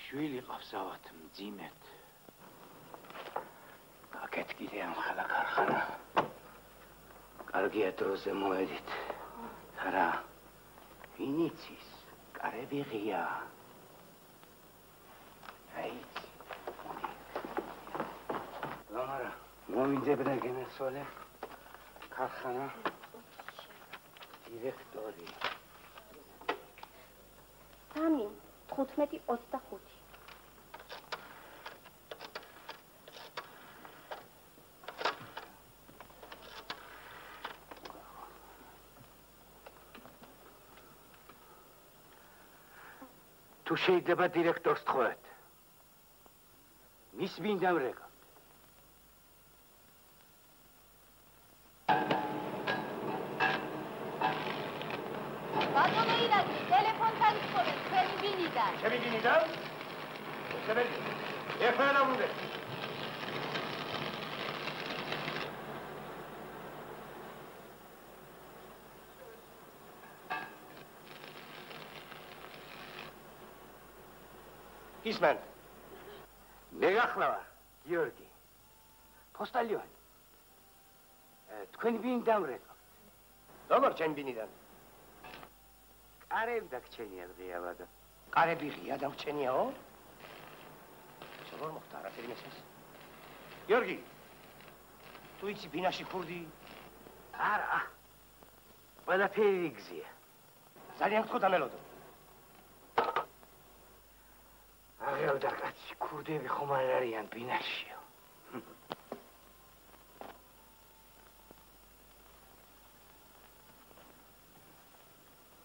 შვილი ყავს ავად მძიმედ. აქეთ კიდე ამხელა ქარხანა. კარგია დროზე მოედით. არა, ვინ იცის, კარები ღია. აიცი. ლამარა, მოვიძებნა გენესოლე. ქარხანა. დირექტორი. 3:15:25. თუ შეიძლება დირექტორს თქვათ. მის მინდა მრეგა. ბატონო ირაკლი, ტელეფონთან გთხოვე, თქვენი ბინიდან. ჩემი ბინიდან? შევედი. ეხლა ნამდვილ. ისმენ. მე გახლავარ, გიორგი. პოსტალიონი. თქვენი ბინიდან მრეგა. როგორ ჩემი ბინიდან? კარები დაგჩენია ღიავადა. კარები ღია დაგჩენიაო? როგორ მოხდა არაფერი მესმის? გიორგი, თუ იცი ბინაში ქურდი? არა. ყველაფერი იგზია. ძალიან გთხოვ დამელოდო. აღელდა კაცი, ქურდები ხომ არ არიან ბინაშიო.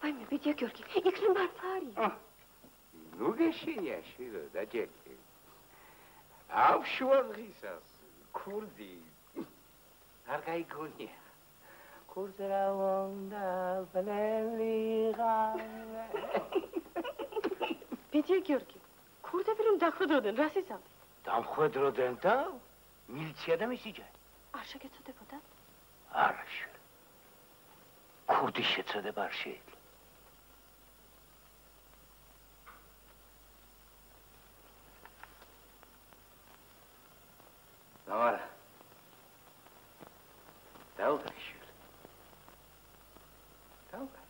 ვაიმე, ბიჭია გიორგი, იქნება მართალი. ნუ გეშინია შვილო, დაჯერდი. ამ შუაღისას ქურდი არ გაიგონია. ქურდა უნდა ბლელიღა. ბიჭია გიორგი, ქურდები რომ დახვედროდნენ, რას იცავთ? დამხვედროდნენ და მილიცია და მისი ჯარი. არ შეგეცოდებოდა? არა შვილო. ქურდის შეცოდება არ შეიძლება. Tamara. Dauka shul. Dauka.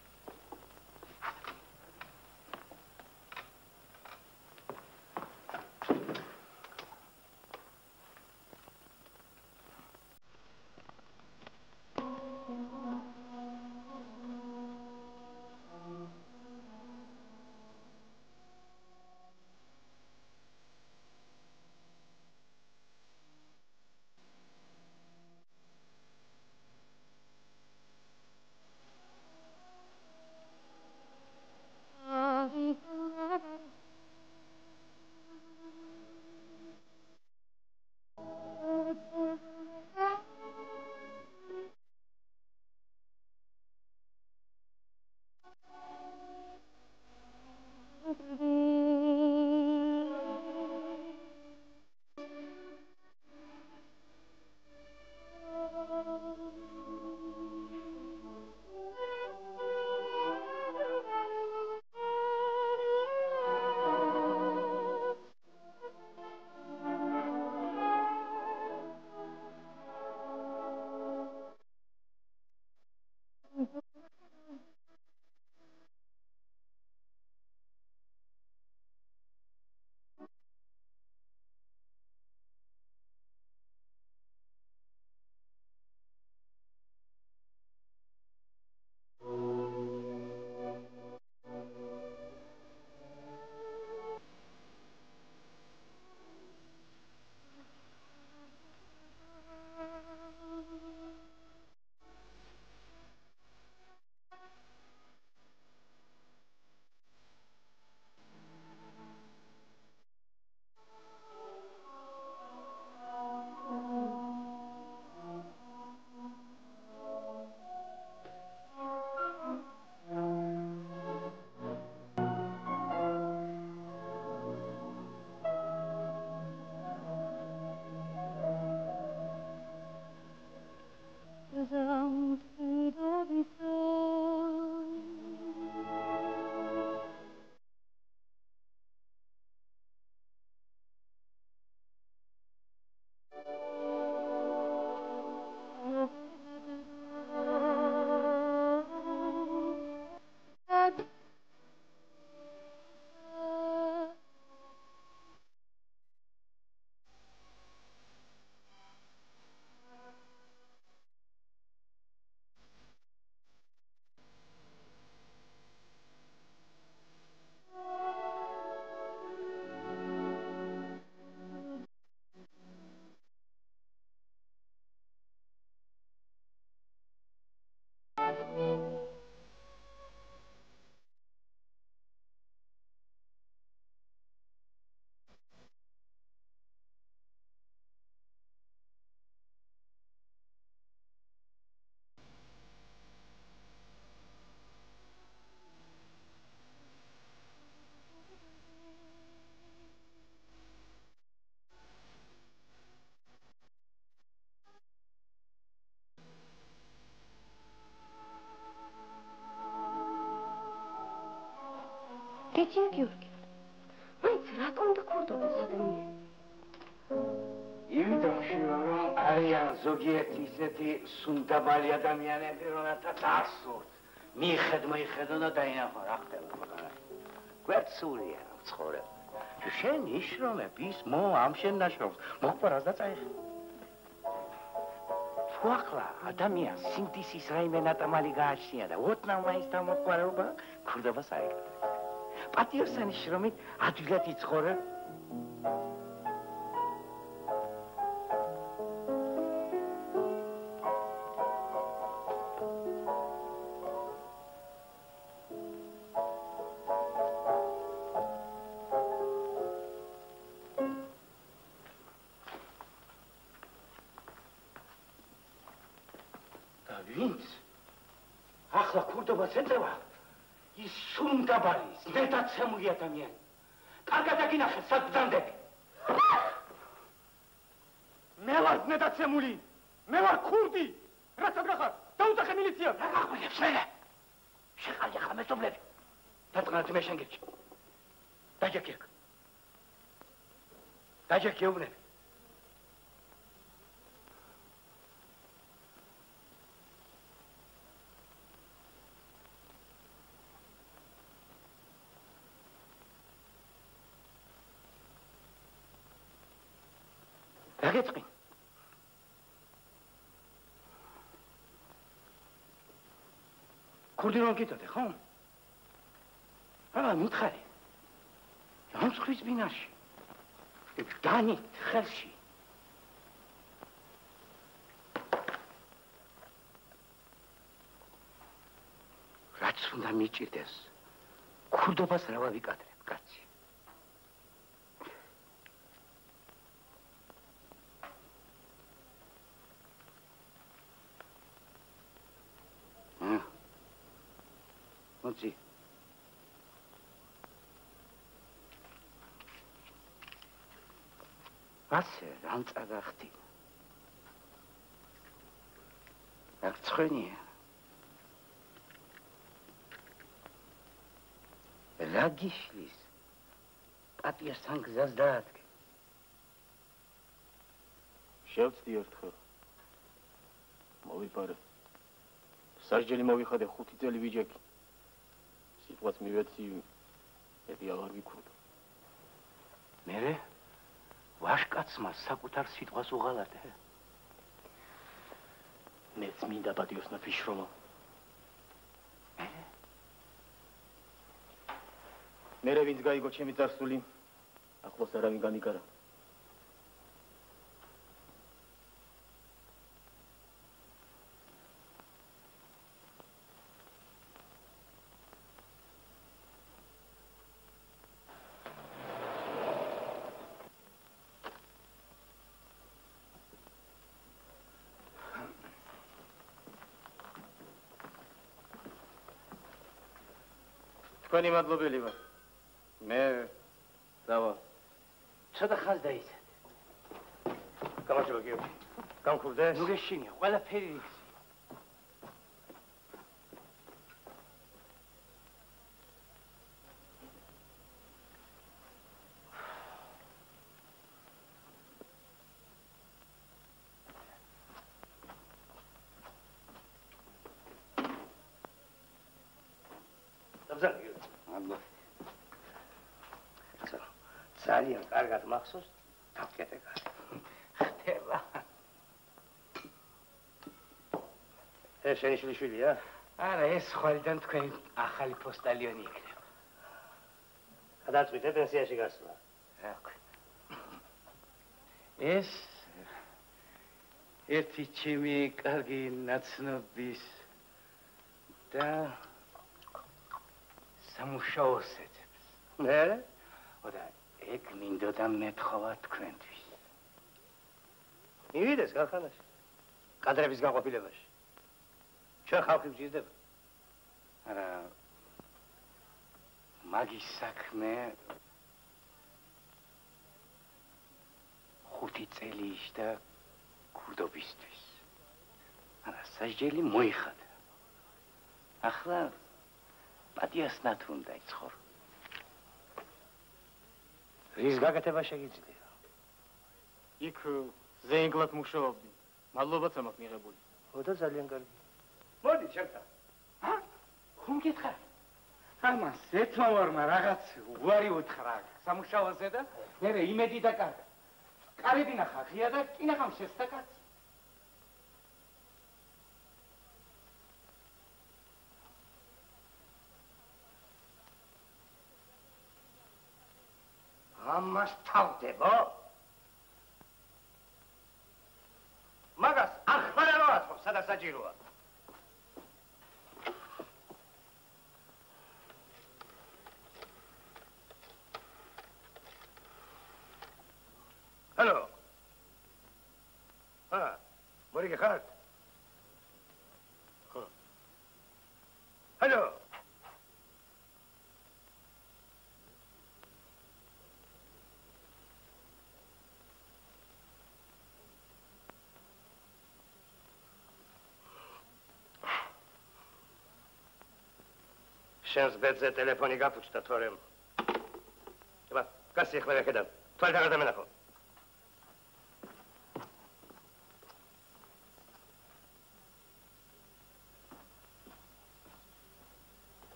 გეცინო გიორგი. მაინც რატომ და ქურდობის ადამიანი? იმიტომში რომ არიან ზოგიერთი ისეთი სუნდაბალი ადამიანები, რომელთაც ასურთ. მიხედო და დაინახო რა ხდება ქვეყანა. გვერდსულია ცხოვრება. შენ იშრომებ ის ამ შენ ნაშრომს. მოხდა რა დაწაიხე. თუ ახლა ადამიანს სინთეზის რაიმე ნატამალი გააჩნია და ოდნავ მაინც დამოყვარეობა ქურდობას აიგებს. პატიოსანი შრომით ადვილად იცხოვრებ. ახლა ქურდობას ეწევა ის სუნდაბალის ნეტაცემული ადამიანი. კარგად აკინახე, სად ბრძანდები. მე ვარ ნეტაცემული, მე ვარ ქურდი. რაც აგახარ, დაუძახე მილიცია. რა გაყვინებს მერე? შეყალდი ახლა მეზობლები. დაწყნათ მე შენ გირჩი. დაჯექი აქ. დაჯექი ეუბნები. გეწყინ. ქურდი რომ გიტოდე, ხო? მითხარი. ამწყვის ბინაში. დანით ხელში. რაც უნდა მიჭირდეს, ქურდობას რა ვიკადრებ, კაცი. Moci. ასე რამ წაგახდი? აქ ცხენია. რა გიშლის? პატიასთან გზას დაადგე. შევწდი ერთხელ. მოვიპარე. სასჯელი მოვიხადე 5 წელი ვიჯექი. სიტყვას მივეცი, მეტი აღარ ვიქურდ. მერე ვაშკაცმა საკუთარ სიტყვას უღალატე. მეც მინდა პატიოსნად ვიშრომო. მერე ვინც გაიგო ჩემი წარსული, ახლოს არავინ განიკარა. თქვენი მადლობელი ვარ. მე დავა. ცოტა ხანს დაიცადე. გამარჯობა გიორგი. გამქურდე? ნუ გეშინია, ყველაფერი რიგს. ძალიან კარგად მახსოვს, დავკეტე კარი. ხდება. ეს შენი შვილია? არა, ეს ხვალიდან თქვენი ახალი პოსტალიონი იქნება. გადაწყვიტე პენსიაში გასვლა. ეს ერთი ჩემი კარგი ნაცნობის და სამუშაოს ეძებს. მე? ოდა ეგ მინდოდა მეთხოვა თქვენთვის. მივიდეს ქარხანაში. კადრების განყოფილებაში. ჩვენ ხალხი ვჭირდება. არა. მაგის საქმე 5 წელი ისდა ქურდობისთვის. არა, სასჯელი მოიხადა. ახლა პატიასნად უნდა იცხოვრო. რის გაკეთება შეგიძლია? იქ ზეინგლად მუშაობდი. მადლობაც ამაქვს მიღებული. ო და ძალიან კარგი. მოდი ჩემთან. ხომ გითხარ? ამას ერთმოვარმა რაღაც უარი უთხრა სამუშაოზე და მე იმედი დაკარგა. კარები ნახა ღია და კი ნახავ შეცდა კაცი. ამას თავდებო? მაგას ახლა რა ვაწყობ, სადაც საჭიროა? Hallo. Morgen gehad. Hallo. შენს ბედზე ტელეფონი გაფუჭდა თორემ. აბა, კაცი ხმერე ხედავ. თვალ დაღა დამენახო.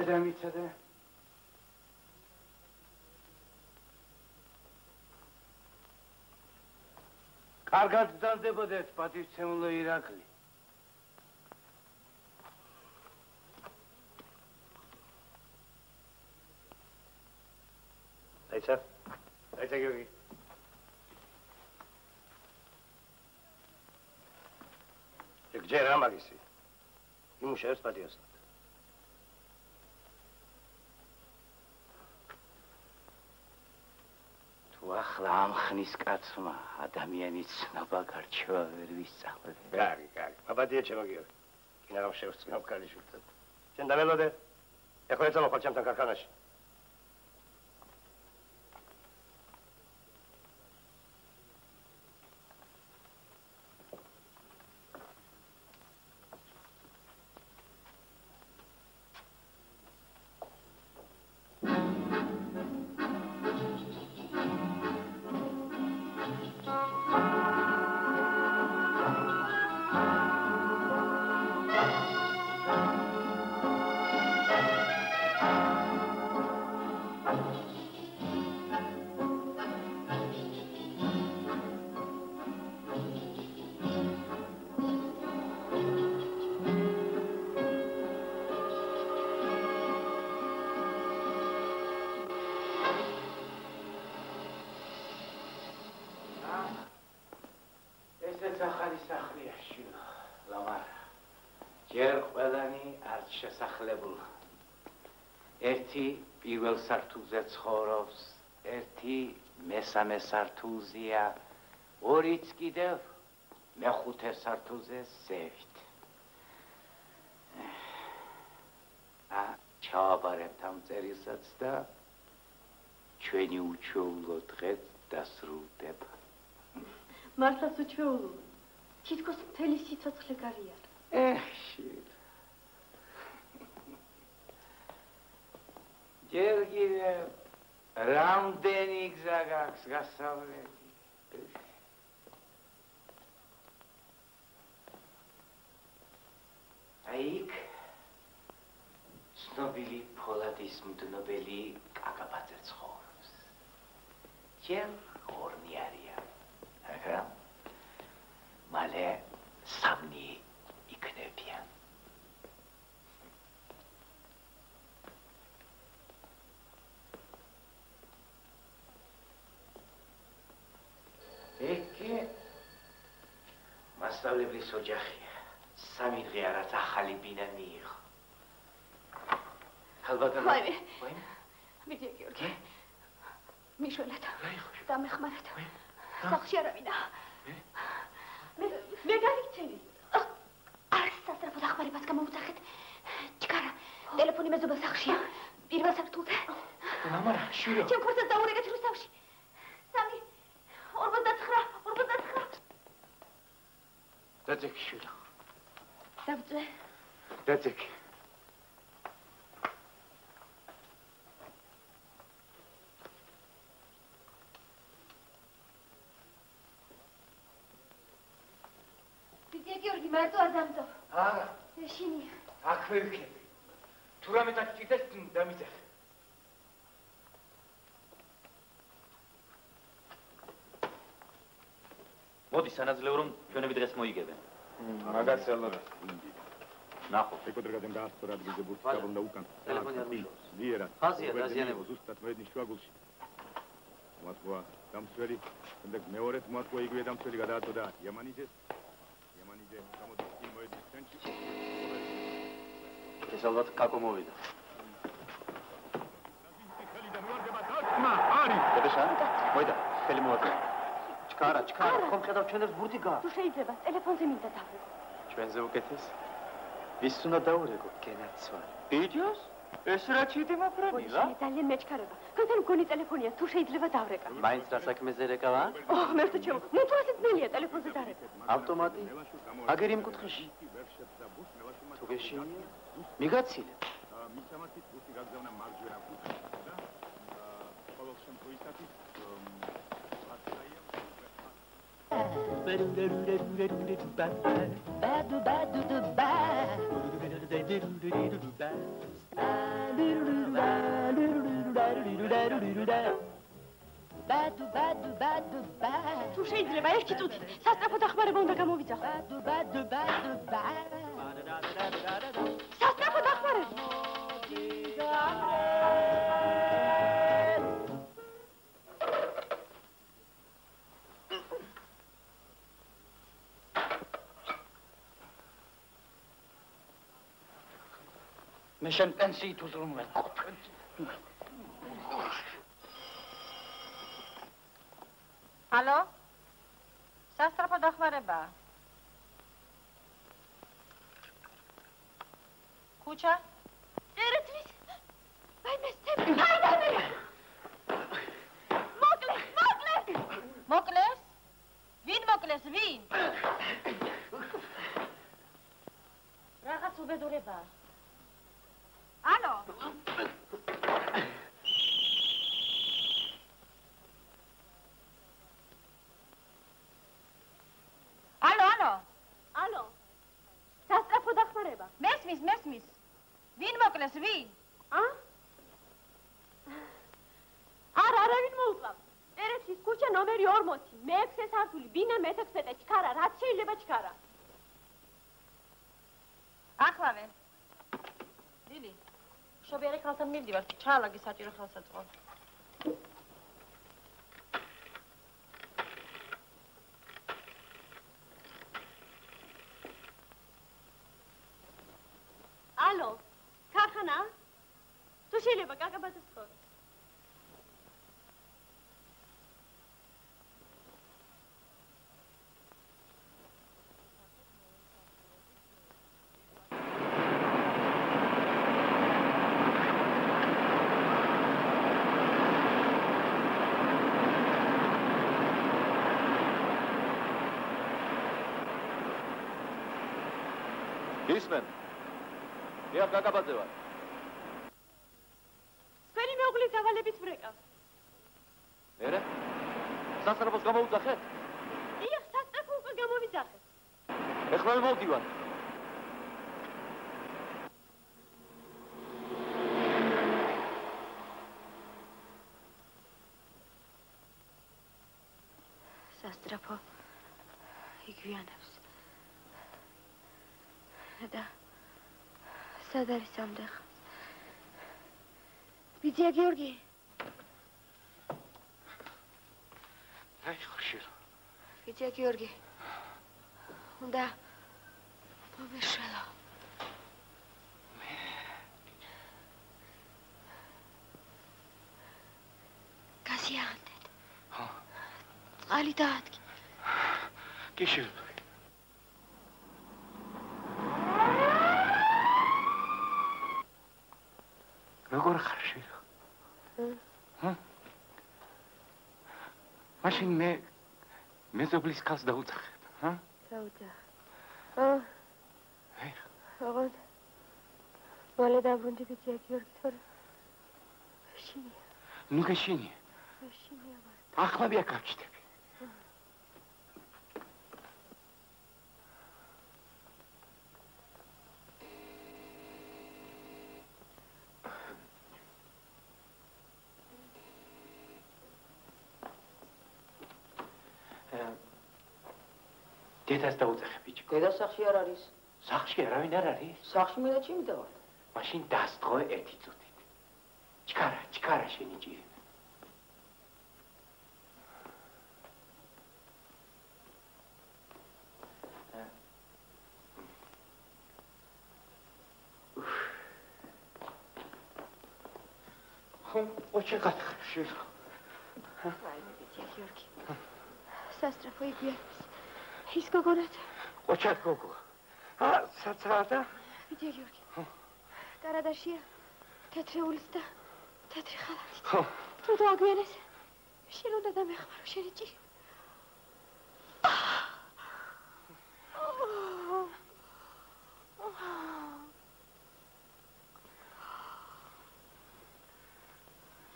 დამიცადე. კარგად დავდებოდეთ, პატივცემულო ირაკლი. დაიცა გიორგი. გჯერა მაგისი. იმუშავებს პატიოსად. ახლა ამ ხნის კაცმა ადამიანის ცნობა გარჩევა ვერ ვისწავლებ. კარგი. აბადია ჩემო გიორგი. კინაღამ შევსწრებ ქალიშვილთან. შენ დამელოდე. ეხლა ეცამო ხარ ჩემთან ქარხანაში. ერთი პირველ სართულზე ცხოვრობს, ერთი მესამე სართულზეა, ორიც კიდევ მეხუთე სართულზე ზევით. ჩავაბარებთ ამ წერილსაც და ჩვენი უჩვეულო დღეც დასრულდება. მართლაც უჩვეულო. თითქოს მთელი სიცოცხლე გარიარ. ჯერგივე რამდენი გზა გაქვს გასავლელი. აიქ ცნობილი ფოლადის მდნობელი კაკაბაძე ცხოვრობს. ჯერ ორნი არიან, მაგრამ მალე სამნი იქნებიან. ეკე მასწავლებლის ოჯახია. სამი დღეა რაც ახალი ბინა მიიღო. ალბათ ვიდეო გიორგი. მიშველეთ. დამეხმარეთ. სახლში არავინა. მე გავიქცევი. სასწრაფო დახმარებას გამოუძახეთ. ჩქარა, ტელეფონი მეზობა სახლშია. პირველ სართულზე. მამარა, შვილო. ჩემ ქორწილს დაურეკეთ რუსთავში. 3 49. დაწეკი შვილო. დავწე. დაწეკი. მოდი მარტო არ დამძო. არა. ეშინია. აქვე ვიქნები. თუ რამე დაგჭირდეს დამიძახე. მოდი სანაძლეო რომ ჩვენები დღეს მოიგებენ. მაგას ელოდა. ნახო. ეკოდრგადემ დაასწორა ადგილზე ბურთი დაბრუნდა უკან. ტელეფონი არ უშავს. ლიერა. ხაზია დაზიანებული. ზუსტად მოედნის შუაგულში. მოაწყვა დამცველი, შემდეგ მეორედ მოაწყვა იგივე დამცველი გადააწოდა იამანიძეს. იამანიძე გამოდის კი მოედნის ცენტრში. ეს ალბათ კაკო მოვიდა. დედაშა, მოიდა, ხელი მოაწყო. ჩქარა, ხომ ხედავ ჩვენებს ბურთი გა. თუ შეიძლება ტელეფონზე მინდა დავიღო. ჩვენზე უკეთეს. ვის უნდა დაურეკო? გენაცვალე. ბიჭოს? ეს რა ჩიტი მაფრენილა? ძალიან მეჩქარება. განთან მგონი ტელეფონია, თუ შეიძლება დავრეკა. მაინც რა საქმეზე რეკავა? მე ვთქვი ჩემო, მე თუ ასე ძნელია ტელეფონზე დარეკა. ავტომატი? აგერ იმ კუთხეში. თუ გეშინია? მიგაცილე. მისამართით ბურთი გაგზავნა მარჯვენა კუთხეში და ყოველ შემთხვევისათვის თუ შეიძლება ერთი წუთი სასწრაფო დახმარება უნდა გამოვიძახო. სასწრაფო დახმარება. მე შენ პენსიით უზრუნველ. ალო? სასწრაფო დახმარება. ქუჩა? ერეთლის. ვაიმე, სტეფი, აიდანე. მოკლეს. მოკლეს? ვინ მოკლეს, ვინ? რაღაც უბედურებაა. ალო? ალო. სასწრაფო დახმარება. მესმის. ვინ მოკლეს, ვინ? არავინ მოუკლავს. ერეთის ქუჩა ნომერი 40, მე-6 სართული, ბინა მე-16, ჩქარა, რაც შეიძლება ჩქარა. ახლავე. ლილი, შობიარი ხალთან მივდივარ, ჩაალაგე საჭირო ხელსაწყო. ალო, ქარხანა? თუ შეიძლება კაკაბაძეს ხო? ისმენ. იარ კაკაბაძე ვარ. თქვენი მეუღლის დავალებით ვრეკავ. მერე? სასწრაფოს გამოვიძახეთ? დიახ, სასწრაფო უკვე გამოვიძახეთ. ეხლა მოვდივარ. სასწრაფო იგვიანებს. და სად არის ამდახა? ბიძია გიორგი. აი ხშირ. ბიძია გიორგი. უნდა მომეშველო. გასიანდეთ. წყალი დაადგი. კი შეიძლება. როგორ ხარ შირო? მაშინ მე მეზობლის ქალს დაუძახებ, დაუძახ. ოღონდ მალე დაბრუნდი ბიძია გიორგი, თორე შეშინია. ნუ გეშინია. შეშინია მარტო. ახლა გაჩნდები. დედას დაუწეხე ბიჭო. დედა სახში არ არის. სახში არავინ არ არის? სახში მე და ჩემი და ვარ. მაშინ დასტყო ერთი წუთით. ჩქარა შენი ჭირი. Очень хорошо. Правильно, Витя Георгий. Састраху ибиакс. Иско город. Очень гого. А, сацада? Витя Георгий. Карадашия. Тетре улиста. Тетре халатит. Tu to agvenes. შენ უნდა დამეხმარო შენი ჭირი.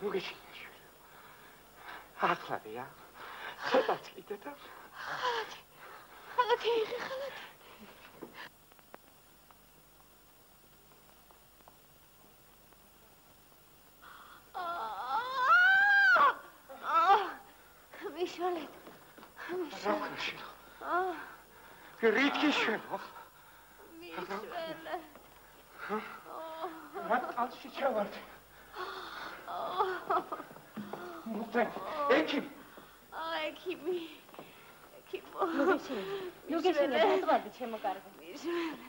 Nu geçiniyor. Hakları ya. Xalatlıydı da. Xalati. Mishvalet. Rakışı. Ritki şunu. Mishvalet. Al şişe vardı. Muhtemelen. Ekim. Ekimi. Ekimo. Nu geçiniyor. Mutlulardı çemo kargı. Mishvalet.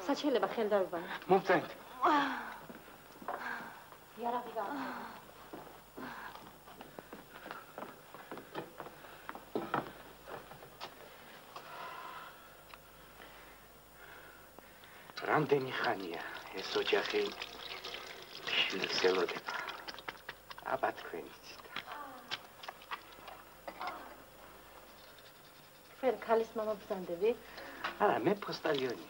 საჩელება ხელდავებანი. Muhtemelen. იარაღი გავა. რამდენი ხანია ეს ოჯახი შვილს ელოდება. აბა თქვენიც. თქვენ ქალის მამა ბრძანდები? არა, მე პოსტალიონი.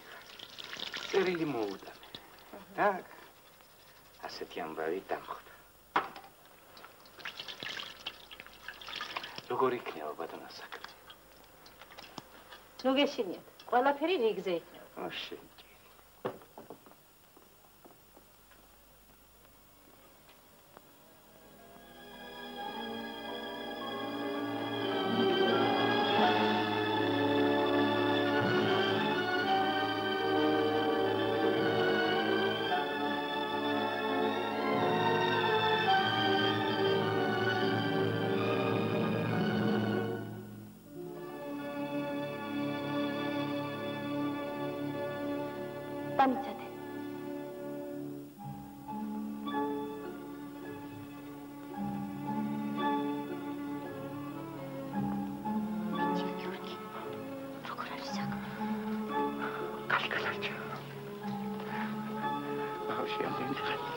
წერილი მოუდამე. Так. ასეთი ამბავი დამხვდა. როგორ იქნება ბატონო საქმე? Nu geçiniyor. ყველაფერი რიგზე იქნება. ოშე. დამიცადე. Витя Георгий. როგორ არის საქმე? კალკალაჭა. ბავშვი ამდენი ხანი.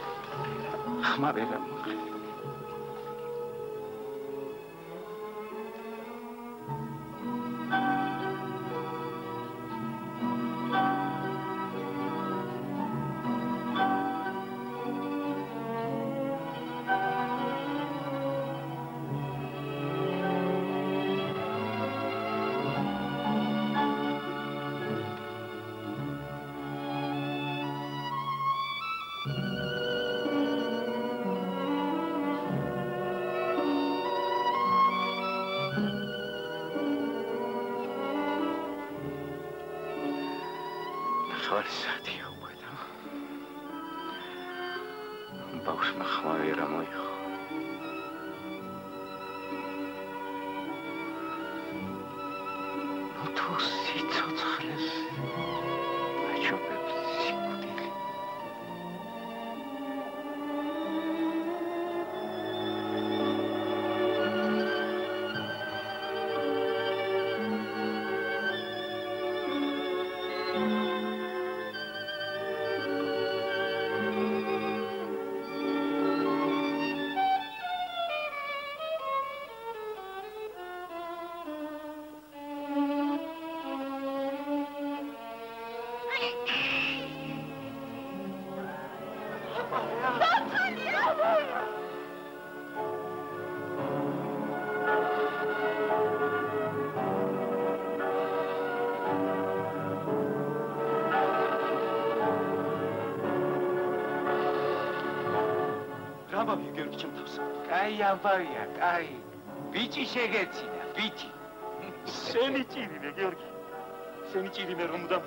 ხმარება მოხდა. Ხარისადია უკვე და ბავშვმა ხმა ვერ ამოიღო. ნუ თუ სიცოცხლეს აჩვენებს სიკვდილი. ამბავია გიორგი ჩემ თავს. კაი ამბავია, კაი. ბიჭი შეგეცინა, ბიჭი. შენი ჭირიმე გიორგი. შენი ჭირიმე რომ და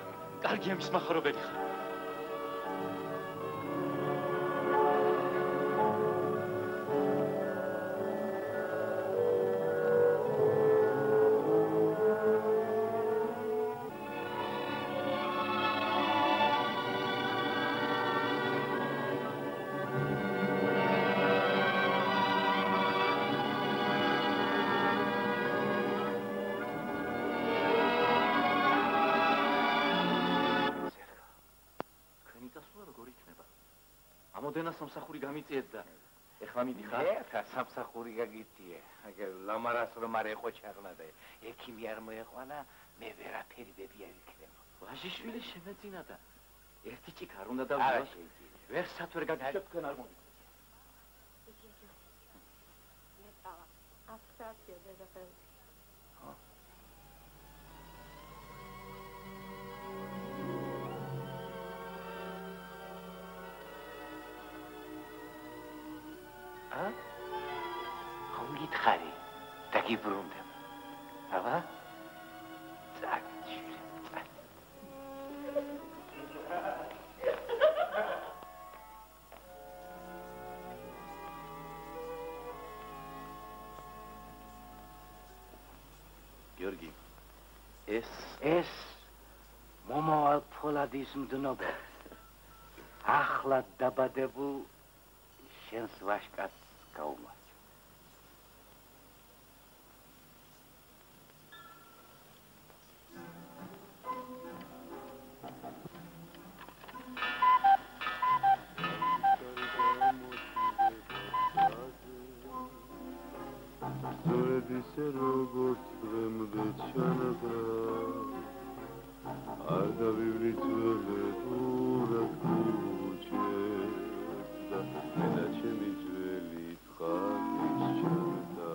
კარგი ამის מחარობელი ხარ. ამოდენა სამსახური გამიწიეთ და ეხლა მიდიხარ? ეხა სამსახური გაგიწიე. ლამარას რომ არ ეყო ჩაღლადა. ექიმი არ მოეყვანა, მე ვერაფერი ბებია ვიქნებ. ვაჟიშვილი შემეძინა და ერთი ჭიქა არ უნდა დავდო. ვერ სათვერ გაგიშვებ თქვენ არ მომიგეთ. მე წავა. აფსაცია დედაფელი. ხომ გითხარი და გიბრუნდება. აბა? წაჩვილი, წაჩ. გიორგი, ეს მომავალ ფოლადის მდნობა. ახლა დაბადებულ შენს ვაშკაც გაუმარჯო. ისე როგორც დღემდე ჩანდა არ დავივლი ძველებურად ქუჩებს და მენა ჩემი ძველი თხარის ჩანდა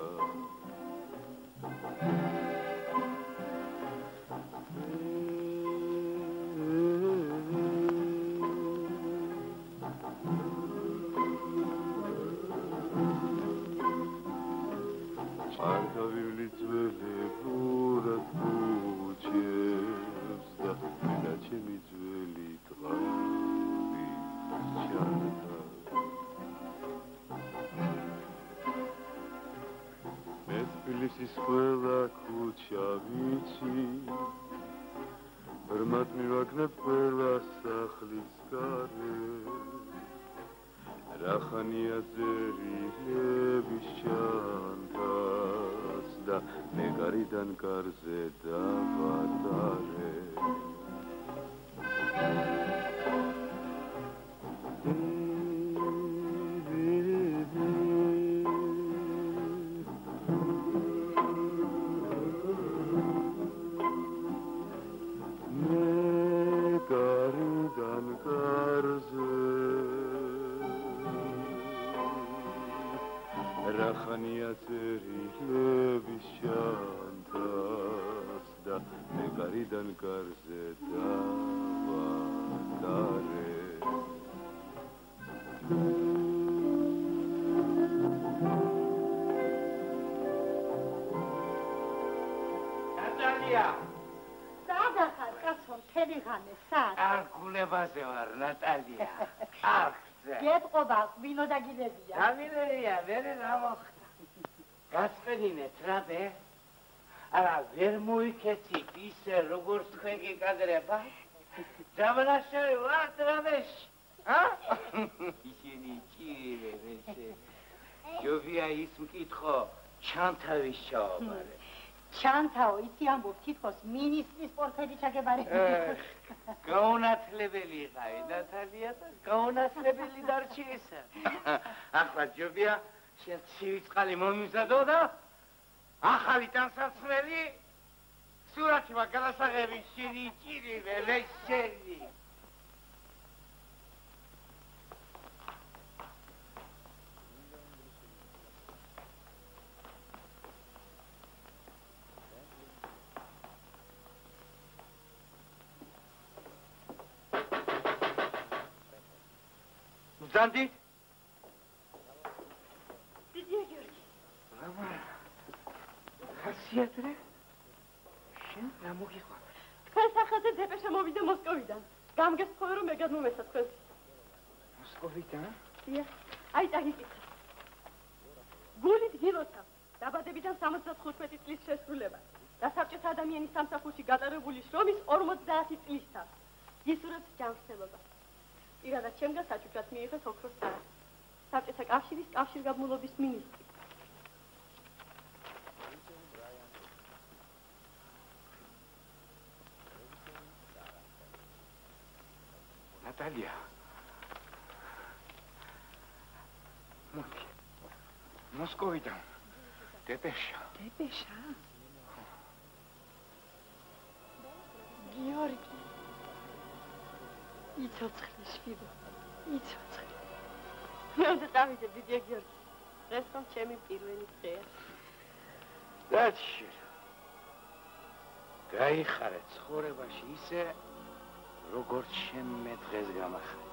ის ყველა ქუჩა ვიცი ბრმად მივაგნებ ყველა სახლის გარე რახანია ძერილების ჩანთას და მე გარიდან კარზე დავატარე რახანია წერილების ჩანთას და მე გარიდან კარზე დავატარე ნატალია სადა ხარ კაცო მთელი ღამე სად არ გულებაზე ვარ ნატალია გეტყობა ვინო დაგილებია დამილერია ვერე გამოხდა გასყენინეთ რაბე არა ვერ მოიქეცით ისე როგორც თქვენ გიკადრება ჯამნაშევი ვართ რაბეში ისინი ჭირებეშე ჯობია ის მკითხო ჩანთავის ჩააბარე ჩანთაო იცი ამბობ თითქოს მინისტრის პორტფელი ჩაგებარებია გაუნათლებელი იყავი ნატალია და გაუნათლებელი დარჩი ისა ახლა ჯობია შენ ცივი წყალი მომიზადო და ახალი ტანსაცმელი სურათი მაგალასაღები შენი ჭირივე ლეშენი ზანდი სიადრე? შენ რა მოგიხვალ? თქვენ სახელზე დეპეშა მოვიდა მოსკოვიდან. გამგესწრებო რომ მე გადმომეცა თქვენ. მოსკოვიდან? დიახ. აი დაგიკითხა. გულით გილოცა. დაბადებიდან 75 წლის შესრულება. და საბჭოთა ადამიანის სამსახურში გატარებული შრომის 50 წლისა. გისურვებს ჯანმრთელობა. პირადად ჩემგან საჩუქრად მიიღეს ოქროს ტალღა. საბჭოთა კავშირის კავშირგაბმულობის მინისტრი. ნატალია. მოდი. მოსკოვიდან. დეპეშა. დეპეშა? გიორგი. იცოცხლი შვიდო. იცოცხლი. მე უნდა დავიდე დიდია გიორგი. ეს რომ ჩემი პირველი დღეა. დაჩი. გაიხარე ცხოვრებაში ისე როგორც შენ მე დღეს გამახარე.